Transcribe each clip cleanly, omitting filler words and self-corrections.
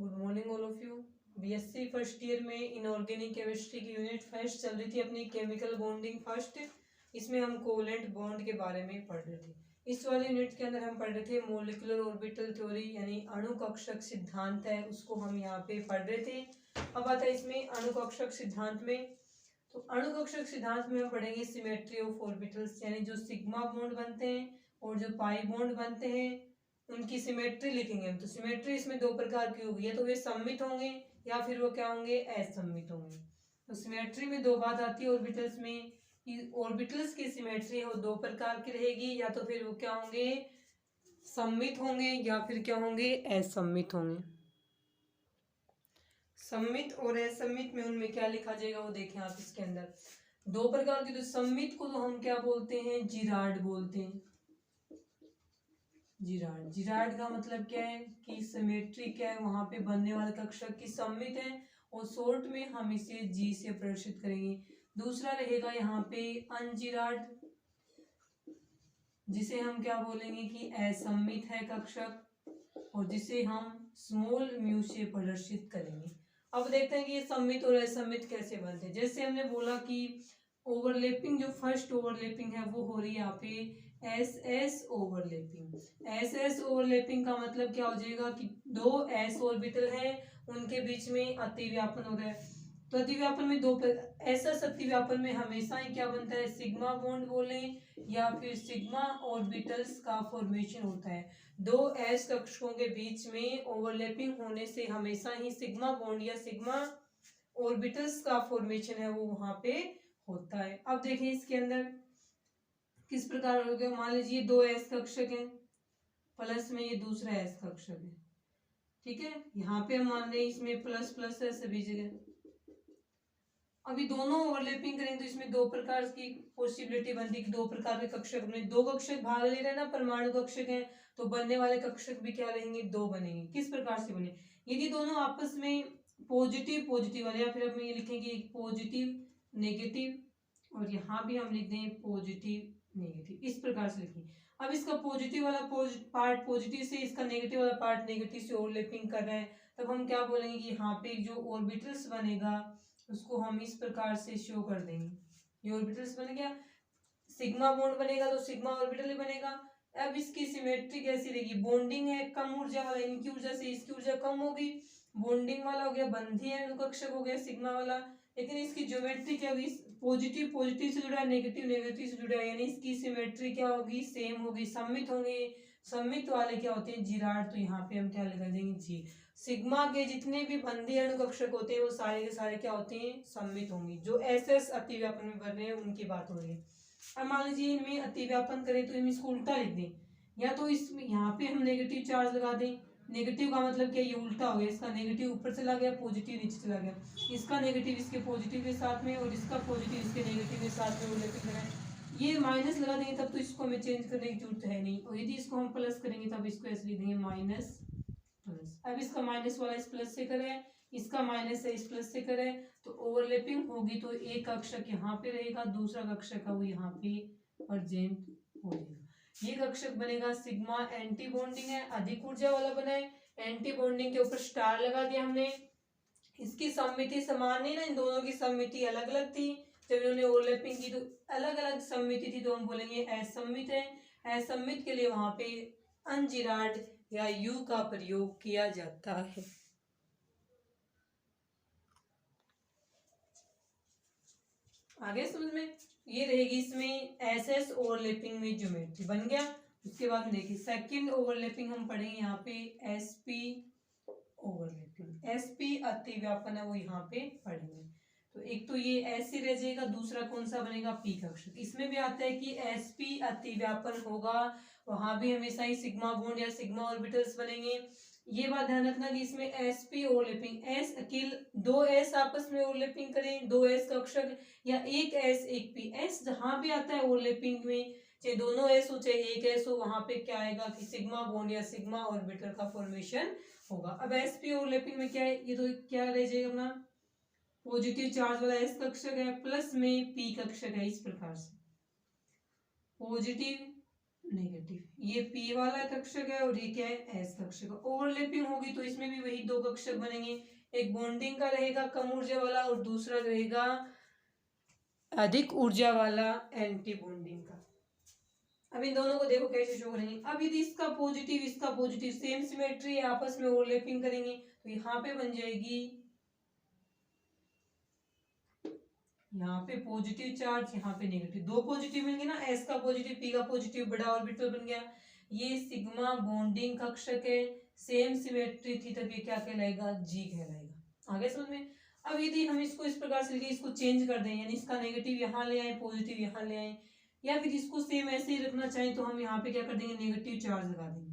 Good morning all of you. BSc first year में inorganic chemistry की unit first चल रही थी अपनी केमिकल बॉन्डिंग फर्स्ट। इसमें हम कोवेलेंट बॉन्ड के बारे में पढ़ रहे थे। इस वाले यूनिट के अंदर हम पढ़ रहे थे मोलिकुलर ऑर्बिटल थ्योरी यानी अणुकक्षक सिद्धांत है, उसको हम यहाँ पे पढ़ रहे थे। अब आता है इसमें अणुकक्षक सिद्धांत में। तो अणुकक्षक सिद्धांत में हम पढ़ेंगे सिमेट्री ऑफ ऑर्बिटल्स यानी जो सिग्मा बॉन्ड बनते हैं और जो पाई बॉन्ड बनते हैं उनकी सिमेट्री लिखेंगे हम। तो सिमेट्री इसमें दो प्रकार की होगी, या तो वे सममित होंगे या फिर वो क्या होंगे, असममित होंगे। तो सिमेट्री में दो बात आती है ऑर्बिटल्स में कि ऑर्बिटल्स की सिमेट्री है वो दो प्रकार की रहेगी, या तो फिर वो क्या होंगे, सममित होंगे या फिर क्या होंगे, असममित होंगे। सममित और असममित में उनमें क्या लिखा जाएगा वो देखें आप। इसके अंदर दो प्रकार की, तो सममित को तो हम क्या बोलते हैं, जिराड बोलते हैं। जिराड, जिराड का मतलब क्या है कि सिमेट्री क्या है, वहां पे बनने वाले कक्षक की सममित है और शॉर्ट में हम इसे जी से प्रदर्शित करेंगे। दूसरा रहेगा यहाँ पे अनजिराड, जिसे हम क्या बोलेंगे कि असममित है कक्षक और जिसे हम स्मॉल म्यू से प्रदर्शित करेंगे। अब देखते हैं कि ये सममित और असममित कैसे बनते हैं। जैसे हमने बोला कि ओवरलैपिंग, जो फर्स्ट ओवरलैपिंग है वो हो रही है यहाँ पे S S overlapping. S S overlapping का मतलब क्या हो जाएगा कि दो एस ऑर्बिटल है उनके बीच में अतिव्यापन हो रहा है। तो अतिव्यापन में दो ऐसा अतिव्यापन में हमेशा ही क्या बनता है, सिग्मा बॉन्ड बोले या फिर सिग्मा ऑर्बिटल्स का फॉर्मेशन होता है। दो एस कक्षकों के बीच में ओवरलैपिंग होने से हमेशा ही सिग्मा बॉन्ड या सिग्मा ऑर्बिटल्स का फॉर्मेशन है वो वहां पे होता है। अब देखिए इसके अंदर किस प्रकार हो गया। मान लीजिए दो एस कक्षक है प्लस में ये दूसरा एस कक्षक है, ठीक है। यहाँ पे हम मान रहे हैं इसमें प्लस प्लस है सभी जगह। अभी दोनों ओवरलैपिंग करेंगे तो इसमें दो प्रकार की पॉसिबिलिटी बनती है कि दो प्रकार के कक्षक बने। दो कक्षक भाग ले रहे हैं ना, परमाणु कक्षक हैं, तो बनने वाले कक्षक भी क्या रहेंगे, दो बनेंगे। किस प्रकार से बने, यदि दोनों आपस में पॉजिटिव पॉजिटिव वाले, या फिर हम ये लिखेंगे पॉजिटिव नेगेटिव और यहाँ भी हम लिख दें पॉजिटिव नेगेटिव, इस प्रकार से लिखेंगे। अब इसका पॉजिटिव वाला पार्ट पॉजिटिव से, इसका नेगेटिव वाला पार्ट नेगेटिव से ओवरलैपिंग कर रहे हैं, तब हम क्या बोलेंगे कि यहाँ पे जो ऑर्बिटल्स बनेगा उसको हम इस प्रकार से शो कर देंगे। ये ऑर्बिटल्स बन गया, सिग्मा बॉन्ड बनेगा तो सिग्मा ऑर्बिटल ही बनेगा। अब इसकी सिमेट्री कैसी रहेगी, बॉन्डिंग है कम ऊर्जा वाला, इनकी ऊर्जा से इसकी ऊर्जा कम होगी, बॉन्डिंग वाला हो गया, बंधी है अनुकक्षक हो गया सिग्मा वाला। लेकिन इसकी ज्योमेट्री क्या होगी, पॉजिटिव पॉजिटिव से जुड़ा है, नेगेटिव नेगेटिव से जुड़ा है, यानी इसकी सिमेट्री क्या होगी, सेम होगी, सममित होंगे। सममित वाले क्या होते हैं, जिराड, तो यहाँ पे हम क्या लगा देंगे, जी। सिग्मा के जितने भी बंधी अणुकक्षक होते हैं वो सारे के सारे क्या होते हैं, सममित होंगे। जो एस एस अतिव्यापन में बन रहे हैं उनकी बात हो रही है। अब मान लीजिए इनमें अतिव्यापन करें तो इनमें इसको उल्टा लिख दें, या तो इसमें यहाँ पे हम नेगेटिव चार्ज लगा दें। नेगेटिव का मतलब क्या, ये उल्टा हो गया, इसका नेगेटिव ऊपर चला गया, पॉजिटिव नीचे चला गया। इसका नेगेटिव इसके पॉजिटिव के साथ में और इसका पॉजिटिव इसके नेगेटिव के साथ में उल्लेखित लगाएं। ये माइनस लगा देंगे तब तो इसको हमें चेंज करने की जरूरत है नहीं, और यदि इसको हम प्लस करेंगे तब इसको ऐसे लिख देंगे माइनस प्लस। अब इसका माइनस वाला इस प्लस से करें, इसका माइनस है इस प्लस से करें, तो ओवरलैपिंग होगी तो एक कक्षक यहाँ पे रहेगा, दूसरा कक्षक है वो यहाँ पे प्रेजेंट हो जाएगा। ये कक्षक बनेगा सिग्मा एंटी बॉन्डिंग है, अधिक ऊर्जा वाला बना है। एंटी बॉन्डिंग के ऊपर स्टार लगा दिया हमने। इसकी सममिति समान नहीं ना, इन दोनों की सममिति अलग अलग थी। जब इन्होंने ओवरलैपिंग की तो अलग अलग सममिति थी, तो हम बोलेंगे असममित है। असममित के लिए वहां पे अनजिराड या यू का प्रयोग किया जाता है। आगे समझ में ये रहेगी। इसमें एस एस ओवरलैपिंग में ज्योमेट्री बन गया। उसके बाद देखिए सेकंड ओवरलैपिंग हम पढ़ेंगे यहाँ पे S P overlapping. S P अतिव्यापन है वो यहाँ पे पढ़ेंगे। तो एक तो ये ऐसे रह जाएगा, दूसरा कौन सा बनेगा, पी कक्षक। इसमें भी आता है कि एस पी अतिव्यापन होगा, वहां भी हमेशा ही सिग्मा बॉन्ड या सिग्मा ऑर्बिटल्स बनेंगे। ये बात ध्यान रखना कि इसमें एस पी ओवरलैपिंग, एस अकेले दो एस आपस में ओवरलैपिंग करें, दो एस कक्षक या एक एस एक पी। एस जहां भी आता है ओवरलैपिंग में, चाहे दोनों एस हो चाहे एक एस हो, वहां पे क्या आएगा कि सिग्मा बॉन्ड या सिग्मा ऑर्बिटल का फॉर्मेशन होगा। अब एस पी ओवरलैपिंग में क्या है, ये तो क्या रह जाएगा अपना पॉजिटिव चार्ज वाला एस कक्षक है प्लस में पी कक्षक है, इस प्रकार से पॉजिटिव नेगेटिव। ये पी वाला कक्षक है और ये क्या है, एस कक्षक। ओवरलैपिंग होगी तो इसमें भी वही दो कक्षक बनेंगे, एक बॉन्डिंग का रहेगा कम ऊर्जा वाला और दूसरा रहेगा अधिक ऊर्जा वाला एंटी बॉन्डिंग का। अब इन दोनों को देखो कैसे शो करेंगे। अब यदि इसका पॉजिटिव सेम सिमेट्री आपस में ओवरलैपिंग करेंगे तो यहाँ पे बन जाएगी, यहाँ पे पॉजिटिव चार्ज, यहाँ पे नेगेटिव, दो पॉजिटिव मिल गए ना, एस का पॉजिटिव पी का पॉजिटिव, बड़ा ऑर्बिटल बन गया। ये सिग्मा बॉन्डिंग कक्षक है, सेम सिमेट्री थी, तब ये क्या कहलाएगा, जी कहलाएगा। आगे समझ में। अब यदि हम इसको इस प्रकार से लिखे, इसको चेंज कर दें, यानी इसका नेगेटिव यहाँ ले आए, पॉजिटिव यहाँ ले आए, या फिर इसको सेम ऐसे ही रखना चाहें तो हम यहाँ पे क्या कर देंगे, नेगेटिव चार्ज लगा देंगे।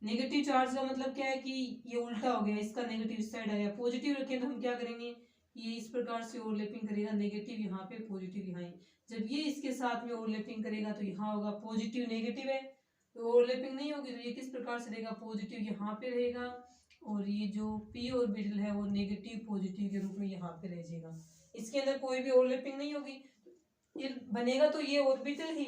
नेगेटिव चार्ज का मतलब क्या है कि ये उल्टा हो गया, इसका नेगेटिव इस साइड आ गया। पॉजिटिव रखें तो हम क्या करेंगे, ये इस प्रकार से ओवरलैपिंग करेगा, नेगेटिव यहाँ पे पॉजिटिव यहाँ। जब ये इसके साथ में ओवरलैपिंग करेगा तो यहाँ होगा पॉजिटिव नेगेटिव है, तो ओवरलैपिंग नहीं होगी तो ये किस प्रकार से रहेगा, पॉजिटिव यहाँ पे रहेगा और ये जो पी ऑर्बिटल है वो नेगेटिव पॉजिटिव के रूप में यहाँ पे रह जाएगा। इसके अंदर कोई भी ओवरलैपिंग नहीं होगी, ये बनेगा तो ये ऑर्बिटल ही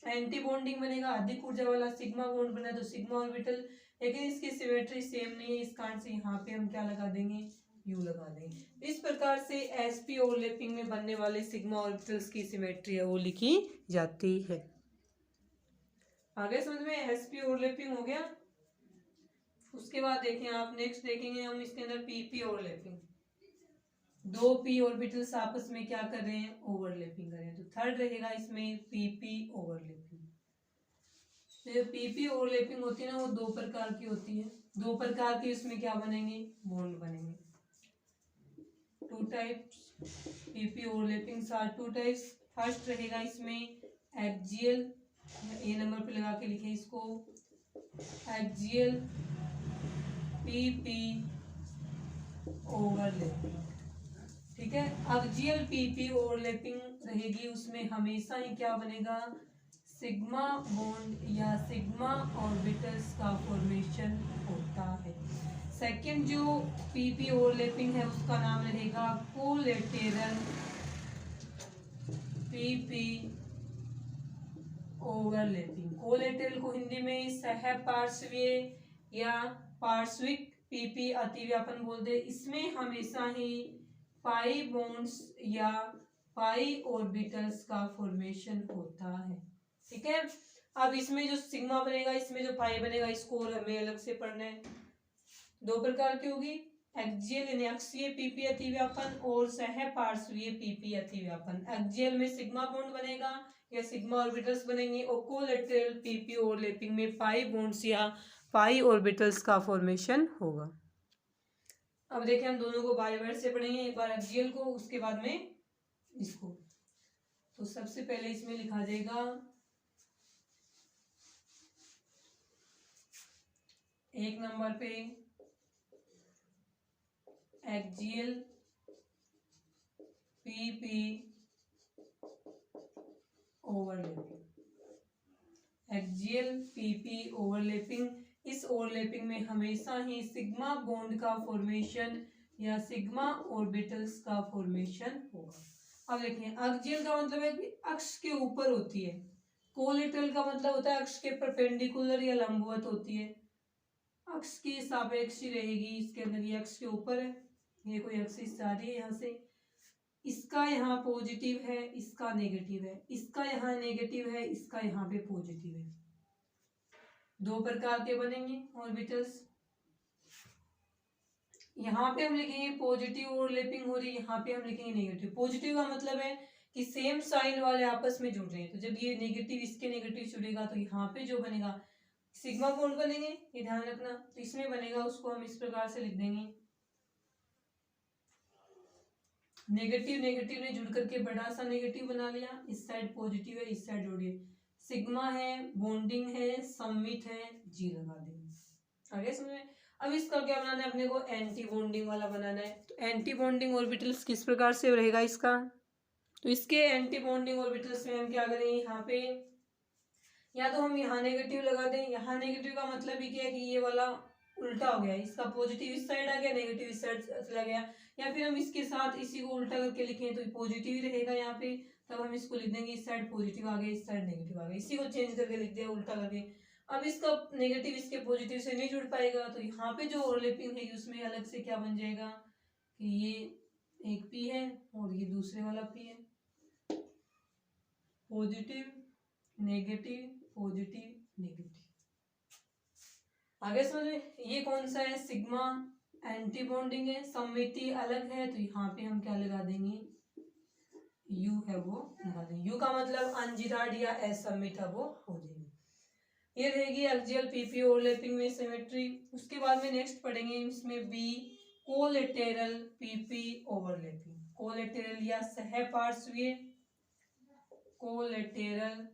एंटी बॉन्डिंग बनेगा, अधिक ऊर्जा वाला सिग्मा बॉन्ड बना तो सिग्मा ऑर्बिटल, लेकिन इसकी सिमेट्री सेम नहीं है, इस कारण से यहाँ पे हम क्या लगा देंगे, यू लगा देंगे। इस प्रकार से एसपी ओवरलैपिंग में बनने वाले सिग्मा ऑर्बिटल्स की सिमेट्री है वो लिखी जाती है। आगे समझ में, एसपी ओवरलैपिंग हो गया। उसके बाद देखें आप, नेक्स्ट देखेंगे हम इसके अंदर पीपी ओवरलैपिंग। दो पी ऑर्बिटल्स आपस में क्या कर रहे हैं, ओवरलैपिंग कर रहे हैं, तो थर्ड रहेगा इसमें पीपी ओवरलैपिंग। तो पीपी ओवरलैपिंग होती है ना, वो दो प्रकार की होती है। दो प्रकार की उसमें क्या बनेंगे, बॉन्ड बनेंगे। Two types PP overlapping are two types. First रहेगा इसमें एक्सियल, ए नंबर पे लगा के लिखे इसको, एक्सियल पीपी ओवरलैपिंग। ठीक है, एक्सियल पीपी ओवरलैपिंग रहेगी, उसमें हमेशा ही क्या बनेगा, सिग्मा बॉन्ड या सिग्मा ऑर्बिटल्स का फॉर्मेशन होता है। सेकंड जो पीपी ओवरलैपिंग है उसका नाम रहेगा कोलेटरल पीपी ओवरलैपिंग। कोलेटरल को हिंदी में सहपार्श्वीय या पार्श्विक पीपी अतिव्यापन बोलते हैं। इसमें हमेशा ही पाई बॉन्ड्स या पाई ऑर्बिटल्स का फॉर्मेशन होता है। ठीक है, अब इसमें जो सिग्मा बनेगा, इसमें जो पाई बनेगा, इसको और हमें अलग से पढ़ना है। दो प्रकार की होगी, एक्सियल यानी अक्षीय पीपी अतिव्यापन और सहपार्श्वीय पीपी अतिव्यापन। एक्सियल में सिग्मा बॉन्ड बनेगा या सिग्मा ऑर्बिटल्स बनेंगे और कोलेटरल पीपी ओवरलैपिंग में पाई बॉन्ड्स या पाई ऑर्बिटल्स का फॉर्मेशन होगा। अब देखें हम दोनों को बारी बारी से पढ़ेंगे, एक बार एक्सियल को उसके बाद में इसको। तो सबसे पहले इसमें लिखा जाएगा एक नंबर पे axial PP overlapping. Axial PP overlapping, इस ओवरलैपिंग में हमेशा ही सिग्मा बॉन्ड का फॉर्मेशन या सिग्मा ऑर्बिटल्स का फॉर्मेशन होगा। अब देखिए, एक्सियल का मतलब है कि अक्ष के ऊपर होती है, कोलेटरल का मतलब होता है अक्ष के परपेंडिकुलर या लंबवत होती है, अक्ष की सापेक्षी रहेगी। इसके अंदर ये अक्ष के ऊपर है, ये कोई एक्सिस जा रही है यहाँ से, इसका यहाँ पॉजिटिव है, इसका नेगेटिव है, इसका यहाँ नेगेटिव है, इसका यहाँ पे पॉजिटिव है। दो प्रकार के बनेंगे ऑर्बिटल्स। यहाँ पे हम लिखेंगे पॉजिटिव ओवरलैपिंग हो रही है, यहाँ पे हम लिखेंगे नेगेटिव। पॉजिटिव का मतलब है कि सेम साइन वाले आपस में जुड़ रहे हैं, तो जब ये नेगेटिव इसके नेगेटिव जुड़ेगा तो यहाँ पे जो बनेगा सिग्मा बॉन्ड बनेंगे, ये ध्यान रखना। तो इसमें बनेगा, उसको हम इस प्रकार से लिख देंगे, नेगेटिव नेगेटिव ने जुड़ करके बड़ा सा नेगेटिव बना लिया, इस साइड पॉजिटिव है, इस साइड जोड़िए, सिग्मा है, बॉन्डिंग है, सममित है, जी लगा देंगे। आगे समझ में। अब इसका क्या बनाना है अपने को, एंटी बॉन्डिंग वाला बनाना है। तो एंटी बॉन्डिंग ऑर्बिटल्स किस प्रकार से रहेगा इसका, तो इसके एंटी बॉन्डिंग ऑर्बिटल्स में हम क्या करेंगे, यहाँ पे या तो हम यहाँ नेगेटिव लगा दें। यहाँ नेगेटिव का मतलब ही क्या है कि ये वाला उल्टा हो गया, इसका पॉजिटिव इस साइड आ गया, नेगेटिव इस साइड चला गया। या फिर हम इसके साथ इसी को उल्टा करके लिखें तो पॉजिटिव ही रहेगा यहाँ पे, तब हम इसको लिख देंगे इस साइड पॉजिटिव आ गया, इस साइड नेगेटिव आ गया, इसी को चेंज करके लिख दिया उल्टा करके। अब इसका नेगेटिव इसके पॉजिटिव से नहीं जुड़ पाएगा, तो यहाँ पे जो ओवरलैपिंग है उसमें अलग से क्या बन जाएगा कि ये एक पी है और ये दूसरे वाला पी है, पॉजिटिव नेगेटिव पॉजिटिव नेगेटिव। आगे समझ में, ये कौन सा है, सिग्मा एंटी बॉन्डिंग है, सममिति अलग है, तो यहाँ पे हम क्या लगा देंगे, यू है वो लगा देंगे। यू का मतलब अनजिराड या असम्मित है वो हो जाएगी। ये रहेगी एक्सियल पीपी ओवरलैपिंग में सिमेट्री। उसके बाद में नेक्स्ट पढ़ेंगे इसमें बी कोलेटेरल पीपी ओवरलैपिंग। कोलेटेरल या सहपार्श्वीय, कोलेटेरल,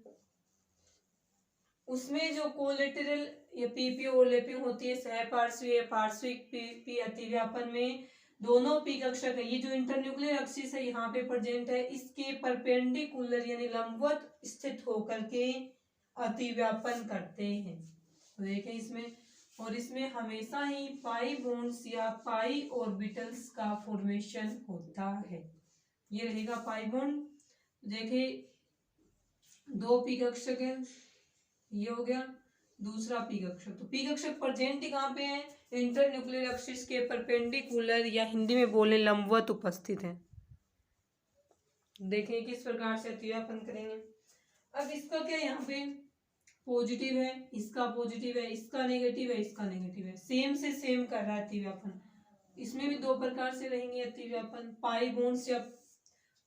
उसमें जो कोलेटेरल या पीपी ओवरलैपिंग होती है सहपार्श्वीय पार्श्विक पीपी अतिव्यापन में दोनों पी कक्षक है, ये जो इंटरन्यूक्लियर एक्सिस है यहाँ पे प्रेजेंट है, इसके परपेंडिकुलर यानी लंबवत स्थित होकर के अतिव्यापन करते हैं। तो देखें इसमें, और इसमें हमेशा ही पाई बॉन्ड्स या पाई ऑर्बिटल्स का फॉर्मेशन होता है। ये रहेगा पाई बॉन्ड। देखिए दो पी कक्षक है, ये हो गया दूसरा पी कक्षक। तो पी कक्षक प्रेजेंट कहाँ पे है, इंटरन्यूक्लियर एक्सिस के परपेंडिकुलर या हिंदी में बोले लंबवत उपस्थित है। देखें किस प्रकार से अतिव्यापन करेंगे। अब इसका क्या यहाँ पे पॉजिटिव है, इसका पॉजिटिव है, इसका नेगेटिव है, इसका नेगेटिव है, सेम से सेम कर रहा है अतिव्यापन। इसमें भी दो प्रकार से रहेंगे अतिव्यापन, पाई बॉन्ड्स या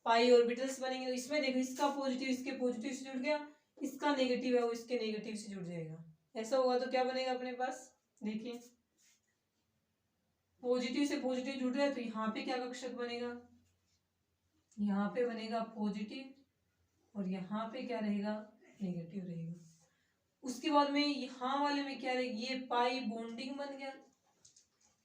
पाई ऑर्बिटल्स बनेंगे। तो इसमें देखो इसका पॉजिटिव इसके पॉजिटिव से जुड़ गया, इसका नेगेटिव है वो इसके नेगेटिव से जुड़ जाएगा। ऐसा होगा तो क्या बनेगा अपने पास, देखिए पॉजिटिव से पॉजिटिव जुड़ रहा है तो यहाँ पे क्या कक्षक बनेगा, यहाँ पे बनेगा पॉजिटिव और यहाँ पे क्या रहेगा, नेगेटिव रहेगा। उसके बाद में यहाँ वाले में क्या रहेगा, ये पाई बॉन्डिंग बन गया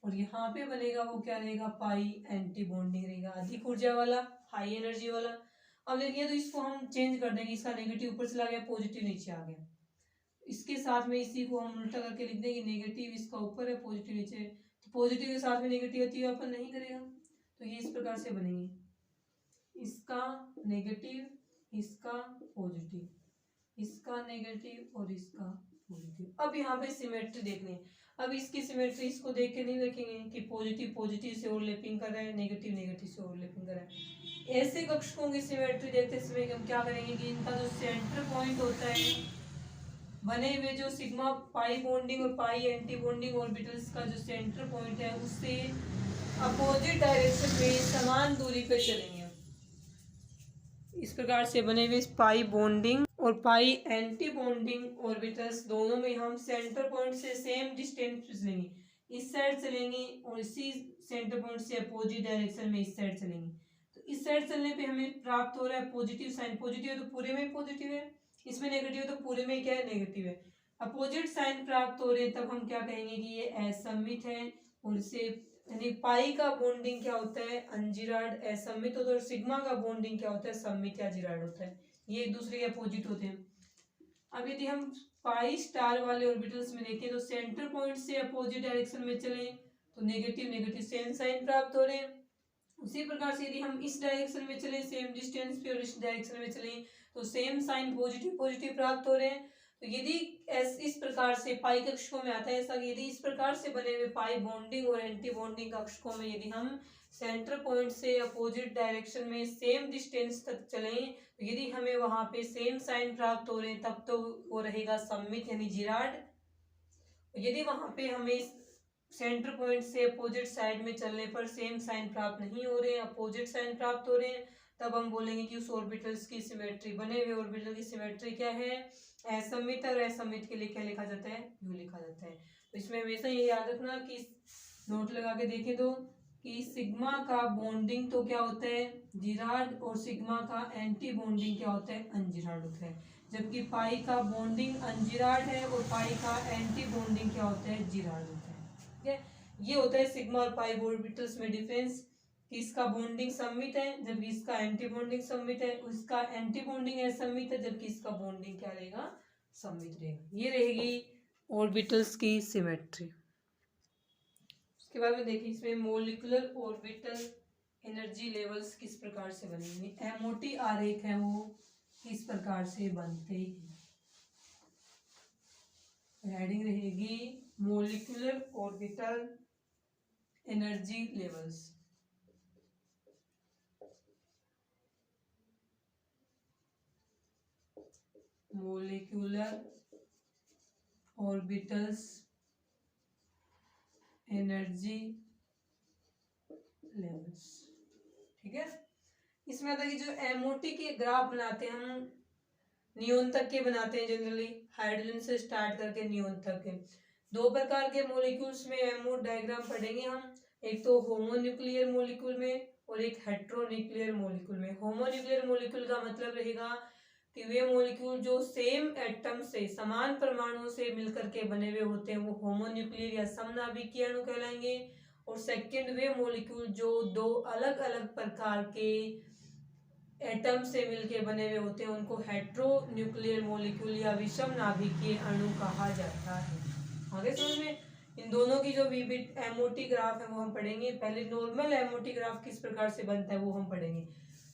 और यहाँ पे बनेगा वो क्या रहेगा, पाई एंटी बॉन्डिंग रहेगा, अधिक ऊर्जा वाला, हाई एनर्जी वाला। अब देखिए तो इसको हम चेंज कर देंगे, इसका नेगेटिव ऊपर चला गया, पॉजिटिव नीचे आ गया। इसके साथ में इसी को हम उल्टा करके लिख देंगे, नेगेटिव इसका ऊपर है पॉजिटिव नीचे, तो पॉजिटिव के साथ में नेगेटिव अतिव्यापन नहीं करेगा। तो ये इस प्रकार से बनेंगे, इसका नेगेटिव, इसका पॉजिटिव, इसका नेगेटिव और इसका पॉजिटिव। अब यहाँ पे सिमेट्री देखनी है। अब इसकी सिमेट्री इसको देख के नहीं देखेंगे कि पॉजिटिव पॉजिटिव से ओवरलैपिंग कर रहा है, नेगेटिव नेगेटिव से ओवरलैपिंग कर रहा है। ऐसे कक्षकों की सिमेट्री देखते समय हम क्या करेंगे कि इनका जो सेंटर पॉइंट होता है बने हुए जो सिग्मा पाई बॉन्डिंग और पाई एंटी बॉन्डिंग ऑर्बिटल्स का जो सेंटर पॉइंट है उससे अपोजिट डायरेक्शन में समान दूरी पे चलेंगे। इस प्रकार से बने हुए पाई बॉन्डिंग और पाई एंटी बॉन्डिंग ऑर्बिटल्स दोनों में हम सेंटर पॉइंट से सेम डिस्टेंस पे चलेंगे, इस साइड चलेंगे और इसी सेंटर पॉइंट से अपोजिट डायरेक्शन में इस साइड चलेंगे। तो इस साइड चलने पे हमें प्राप्त हो रहा है पॉजिटिव साइन, पॉजिटिव है तो पूरे में पॉजिटिव है, इसमें नेगेटिव है तो पूरे में क्या है, नेगेटिव है। अपोजिट साइन प्राप्त हो रहे हैं तब हम क्या कहेंगे कि ये असममित है। और इसे यानी पाई का बॉन्डिंग क्या होता है, अनजिराड असममित होता है, और सिग्मा का बॉन्डिंग क्या होता है, सममित या जिराड होता है। ये एक दूसरे के अपोजिट होते हैं। अब यदि हम पाई स्टार वाले ऑर्बिटल्स में देखें तो सेंटर पॉइंट से अपोजिट डायरेक्शन में चले तो नेगेटिव नेगेटिव सेम साइन प्राप्त हो रहे हैं। उसी प्रकार से यदि हम इस डायरेक्शन में चले सेम डिस्टेंस पे और इस डायरेक्शन में चले तो सेम साइन पॉजिटिव पॉजिटिव प्राप्त हो रहे हैं। तो यदि इस प्रकार से पाई कक्षकों में आता है ऐसा, यदि इस प्रकार से बने हुए पाई बॉन्डिंग और एंटी बॉन्डिंग कक्षकों में यदि हम सेंटर पॉइंट से अपोजिट डायरेक्शन में सेम डिस्टेंस तक चलें तो यदि हमें वहां पे सेम साइन प्राप्त हो रहे हैं तब तो वो रहेगा सममित यानी जिराड। यदि वहां पे हमें सेंटर पॉइंट से अपोजिट साइड में चलने पर सेम साइन प्राप्त नहीं हो रहे हैं, अपोजिट साइन प्राप्त हो रहे हैं, तब हम बोलेंगे कि उस ऑर्बिटल्स की सिमेट्री, बने हुए ऑर्बिटल की सिमेट्री क्या है, असममित। और असममित के लिए क्या लिखा जाता है, यू लिखा जाता है। तो इसमें हमेशा ये याद रखना कि नोट लगा के देखें तो कि सिग्मा का बॉन्डिंग तो क्या होता है, जिराड, और सिग्मा का एंटी बॉन्डिंग क्या होता है, अनजिराड होता है। जबकि पाई का बॉन्डिंग अनजिराड है और पाई का एंटी बॉन्डिंग क्या होता है, जिराड होता है। ठीक है, ये होता है सिग्मा और पाई ऑर्बिटल्स में डिफरेंस कि इसका बॉन्डिंग सममित है जबकि इसका एंटी बॉन्डिंग सममित है, उसका एंटी बॉन्डिंग असममित है जबकि इसका बॉन्डिंग क्या रहेगा, सममित रहेगा। ये रहेगी ऑर्बिटल्स की सिमेट्री। उसके बाद में देखिए इसमें मोलिकुलर ऑर्बिटल एनर्जी लेवल्स किस प्रकार से बनेंगे। एमओटी आरेख है वो किस प्रकार से बनते हैं। हेडिंग रहेगी molecular orbital energy levels. Molecular orbitals energy levels. ठीक है, इसमें आता है कि जो एमओटी के ग्राफ बनाते हैं हम नियोन तक के बनाते हैं जनरली, हाइड्रोजन से स्टार्ट करके नियोन तक के। दो प्रकार के मॉलिक्यूल्स में एमओ डायग्राम पढ़ेंगे हम, एक तो होमोन्यूक्लियर मॉलिक्यूल में और एक हेट्रोन्यूक्लियर मॉलिक्यूल में। होमोन्यूक्लियर मॉलिक्यूल का मतलब रहेगा कि वे मॉलिक्यूल जो सेम एटम से, समान परमाणुओं से मिलकर के बने हुए होते हैं वो होमोन्यूक्लियर या समनाभिकीय अणु कहलाएंगे। और सेकंड वे मॉलिक्यूल जो दो अलग अलग प्रकार के एटम से मिलकर बने हुए होते हैं उनको हेट्रोन्यूक्लियर मॉलिक्यूल या विषम नाभिकीय अणु कहा जाता है। आगे समझ में, इन दोनों की जो विभिन्न एमओटी ग्राफ है वो हम पढ़ेंगे। पहले नॉर्मल एमओटी ग्राफ किस प्रकार से बनता है वो हम पढ़ेंगे।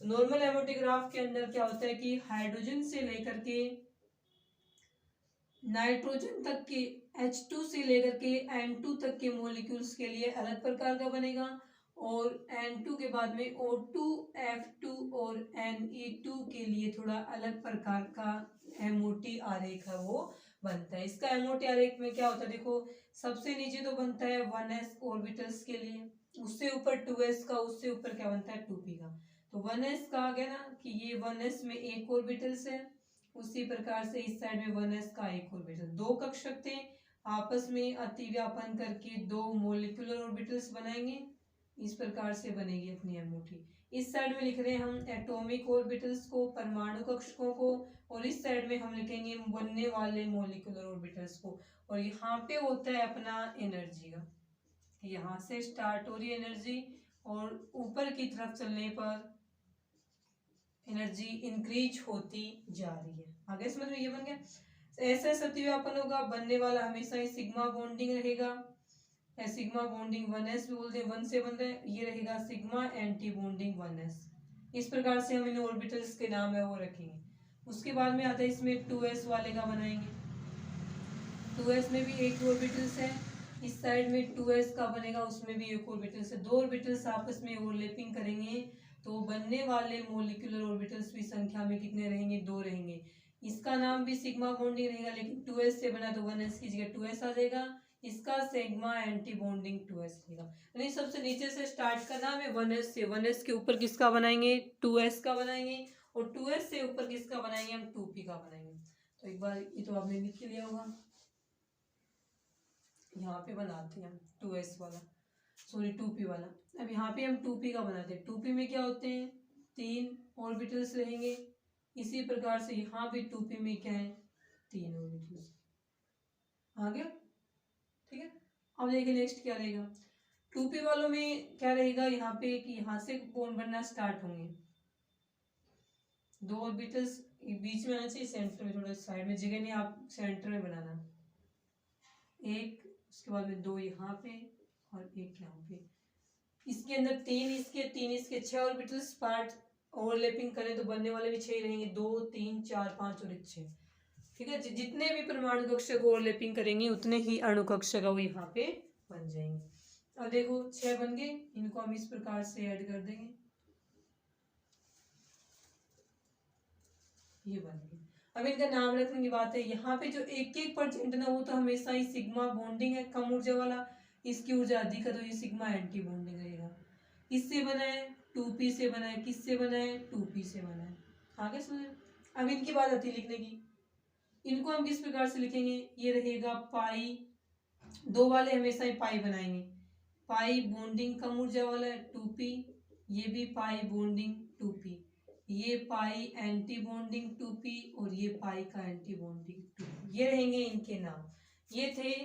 नॉर्मल एमओटी ग्राफ के अंदर क्या होता है कि हाइड्रोजन से लेकर के नाइट्रोजन तक के, H2 से लेकर के N2 तक के मॉलिक्यूल्स के लिए अलग प्रकार का बनेगा और N2 के बाद में O2, F2 और Ne2 के लिए थोड़ा अलग प्रकार का एमओटी आरेख है वो बनता है। इसका एमओटी आरेख में क्या होता है देखो, सबसे नीचे तो बनता है 1s ऑर्बिटल्स के लिए, उससे ऊपर 2s का, उससे ऊपर क्या बनता है 2p का। तो 1s का आ गया ना कि ये 1s में एक ऑर्बिटल्स है, उसी प्रकार से इस साइड में 1s का एक ऑर्बिटल। दो कक्षक थे, आपस में अतिव्यापन करके दो मोलिकुलर ऑर्बिटल्स बनाएंगे, इस प्रकार से बनेगी अपनी एमओटी। इस साइड में लिख रहे हैं हम एटॉमिक ऑर्बिटल्स को, परमाणु कक्षकों को, और इस साइड में हम लिखेंगे बनने वाले मोलिकुलर ऑर्बिटल्स को। और यहाँ पे होता है अपना एनर्जी का, यहाँ से स्टार्ट हो रही है एनर्जी और ऊपर की तरफ चलने पर एनर्जी इंक्रीज होती जा रही है। आगे समझ में ये बन गया। ऐसा अतिव्यापन होगा, बनने वाला हमेशा ही सिग्मा बॉन्डिंग रहेगा। सिग्मा बॉन्डिंग 1s भी बोलते हैं, 1 से बन रहा है, ये रहेगा सिग्मा एंटी बॉन्डिंग 1s। इस प्रकार से हम इन ऑर्बिटल्स के नाम है वो रखेंगे। उसके बाद में आता है इसमें 2s वाले का बनाएंगे। 2s में भी एक ऑर्बिटल्स है, इस साइड में 2s का बनेगा, उसमें भी एक ऑर्बिटल्स है। दो ऑर्बिटल्स आपस में ओवरलैपिंग करेंगे तो बनने वाले मोलिकुलर ऑर्बिटल्स भी संख्या में कितने रहेंगे, दो रहेंगे। इसका नाम भी सिग्मा बॉन्डिंग रहेगा, लेकिन 2s से बना तो 1s की जगह 2s आ जाएगा। इसका सिग्मा एंटी बॉन्डिंग 2s रहेगा। यानी सबसे नीचे से स्टार्ट करना है 1s से, 1s के ऊपर किसका बनाएंगे, 2s का बनाएंगे, और 2s से ऊपर किसका बनाएंगे, हम 2p का बनाएंगे। तो एक बार ये तो आपने लिख लिया होगा, यहाँ पे बनाते हैं हम 2s वाला, सॉरी 2p वाला। अब यहाँ पे हम 2p का बनाते हैं। 2p में क्या होते हैं, 3 ऑर्बिटल्स रहेंगे। इसी प्रकार से यहाँ भी 2p में क्या है, 3 ऑर्बिटल्स। आ गया, ठीक है। अब देखिए नेक्स्ट क्या रहेगा। 2p वालों में क्या रहेगा, यहाँ पे कि यहाँ से बॉन्ड बनना स्टार्ट होंगे, दो ऑर्बिटल्स बीच में आना चाहिए, सेंटर में, थोड़ा साइड में जगह नहीं, आप सेंटर में बनाना। एक, उसके बाद में दो यहाँ पे और एक यहाँ पे। इसके अंदर 3 इसके, 3 इसके, 6 ऑर्बिटल्स पार्ट ओवरलैपिंग करें तो बनने वाले भी 6 ही रहेंगे, 2 3 4 5 और 6। ठीक है, जितने भी परमाणु कक्षक ओवरलैपिंग करेंगे उतने ही अणु कक्षक वो यहाँ पे बन जाएंगे। अब देखो 6 बन गए, इनको हम इस प्रकार से ऐड कर देंगे, ये बन गए। अब इनका नाम रखने की बात है, यहाँ पे जो 1-1% ना वो तो हमेशा ही सिग्मा बॉन्डिंग है, कम ऊर्जा वाला। इसकी ऊर्जा अधिक है तो ये सिग्मा एंटी बॉन्डिंग रहेगा। इससे बना है 2p से बना है, किससे बना है 2p से बना है। आगे सुनिए, अब इनकी बात आती है लिखने की। इनको हम किस प्रकार से लिखेंगे, ये रहेगा पाई, दो वाले हमेशा ही पाई बनाएंगे। पाई बॉन्डिंग कम ऊर्जा वाला है 2p, ये भी पाई बॉन्डिंग 2p, ये पाई एंटी बॉन्डिंग 2p और ये पाई का एंटी बॉन्डिंग 2p, ये रहेंगे इनके नाम। ये थे,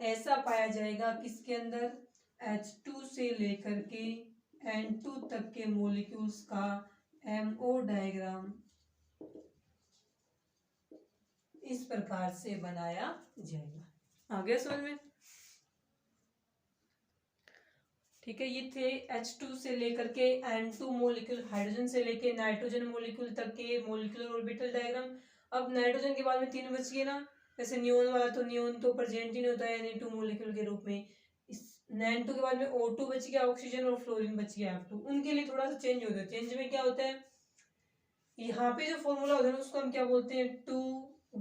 ऐसा पाया जाएगा किसके अंदर, H2 से लेकर के N2 तक के मॉलिक्यूल्स का MO डायग्राम इस प्रकार से बनाया जाएगा। आ गया समझ में। ठीक है, ये थे H2 से लेकर के N2 मोलिक्यूल, हाइड्रोजन से लेके नाइट्रोजन मोलिक्यूल तक के मोलिकुलर ऑर्बिटल डायग्राम। अब नाइट्रोजन के बाद में 3 बच गए ना, जैसे नियोन वाला, तो नियोन तो प्रेजेंट ही नहीं होता है Na2 मोलिक्यूल के रूप में। इस N2 के बाद में O2 बच गया, ऑक्सीजन, और फ्लोरीन बच गया F2। उनके लिए थोड़ा सा चेंज होता है। चेंज में क्या होता है, यहाँ पे जो फॉर्मूला होता है ना उसको हम क्या बोलते हैं, 2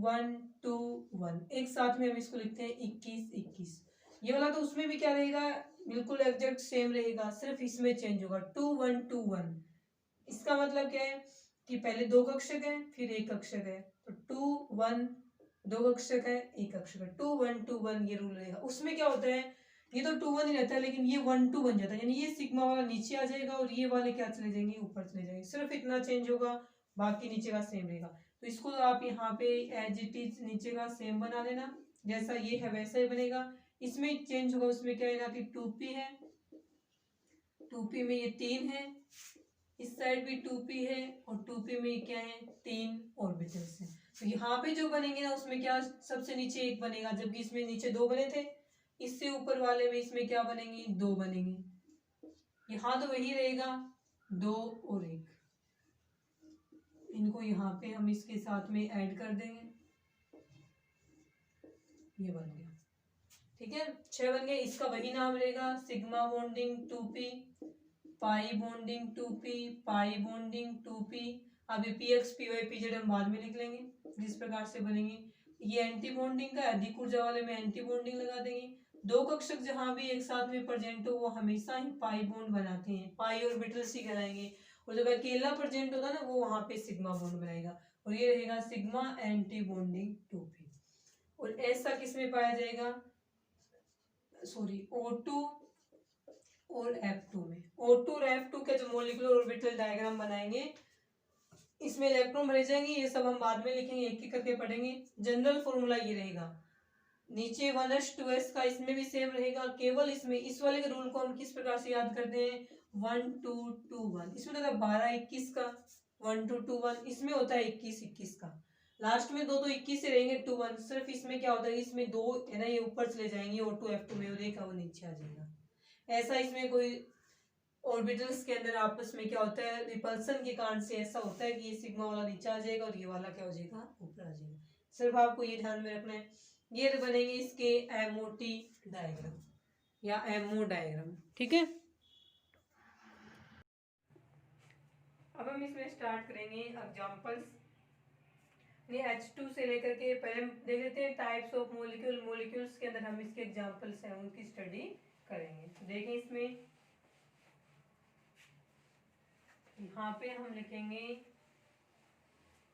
1 2 1, एक साथ में हम इसको लिखते हैं 21 21। ये वाला तो उसमें भी क्या रहेगा, बिल्कुल एग्जैक्ट सेम रहेगा, सिर्फ इसमें चेंज होगा, 2 1 2 1। इसका मतलब क्या है कि पहले 2 कक्षक है फिर 1 कक्षक है, तो 2 1 2 कक्षक है 1 कक्षक है, 2 1 2 1 ये रूल रहेगा। उसमें क्या होता है, ये तो 2 1 ही रहता है, लेकिन ये 1 2 बन जाता है, यानी ये सिग्मा वाला नीचे आ जाएगा और ये वाले क्या चले जाएंगे, ऊपर चले जाएंगे। सिर्फ इतना चेंज होगा, बाकी नीचे का सेम रहेगा। तो इसको आप यहाँ पे एज इट इज नीचे का सेम बना लेना, जैसा ये है वैसा ही बनेगा। इसमें चेंज होगा, उसमें क्या है कि 2p है, 2p में ये 3 है, इस साइड भी 2p है, और 2p में क्या है 3 ऑर्बिटल्स हैं। तो यहाँ पे जो बनेंगे ना उसमें क्या सबसे नीचे 1 बनेगा, जबकि इसमें नीचे 2 बने थे। इससे ऊपर वाले में इसमें क्या बनेंगे, 2 बनेंगे। यहाँ तो वही रहेगा 2 और 1। इनको यहाँ पे हम इसके साथ में ऐड कर देंगे, ये बन गया। ठीक है, 6 बन गए। इसका वही नाम रहेगा, sigma bonding 2p, pi bonding 2p, pi bonding 2p। अब ये px py pz हम बाद में लिख लेंगे जिस प्रकार से बनेंगे। ये एंटी बॉन्डिंग का, अधिक ऊर्जा वाले में एंटी बॉन्डिंग लगा देंगे। 2 कक्षक जहां भी एक साथ में प्रेजेंट हो वो हमेशा ही पाई बॉन्ड बनाते हैं, पाई ऑर्बिटल्स ही कहलाएंगे। और जब अकेला प्रेजेंट होगा ना वो वहां पे सिग्मा बॉन्ड बनाएगा, और ये रहेगा सिग्मा एंटी बॉन्डिंग 2p। और ऐसा किस में पाया जाएगा, सॉरी O2 और F2 में। O2 और F2 के जो मोलिकुलर ऑर्बिटल डायग्राम बनाएंगे इसमें इलेक्ट्रॉन भरे जाएंगे, ये सब हम बाद में लिखेंगे, एक एक करके पढ़ेंगे। जनरल फॉर्मूला ये रहेगा, नीचे 1s 2s का, इसमें भी सेम रहेगा, केवल इसमें इस वाले के रूल को हम किस प्रकार से याद करते हैं, 1 2 2 1। इसमें होता है 12 21 का, 1 2 2 1। इसमें होता है 21 21 का, लास्ट में दो 21 से रहेंगे 2 1। सिर्फ इसमें क्या होता है, इसमें 2 है ना ये ऊपर चले जाएंगे O2 F2 में, और एक वो नीचे आ जाएगा। ऐसा इसमें कोई ऑर्बिटल्स के अंदर आपस में क्या होता है, रिपल्सन के कारण से ऐसा होता है कि ये सिग्मा वाला नीचे आ जाएगा और ये वाला क्या हो जाएगा, ऊपर आ जाएगा। सिर्फ आपको ये ध्यान में रखना है। ये बनेंगे इसके MOT डायग्राम या MO डायग्राम। ठीक है, अब हम इसमें स्टार्ट करेंगे एग्जांपल्स। ये H2 से लेकर के पहले हम देख लेते हैं टाइप्स ऑफ मॉलिक्यूल। मॉलिक्यूल्स के अंदर हम इसके एग्जांपल्स हैं उनकी स्टडी करेंगे। तो देखें इसमें, यहाँ पे हम लिखेंगे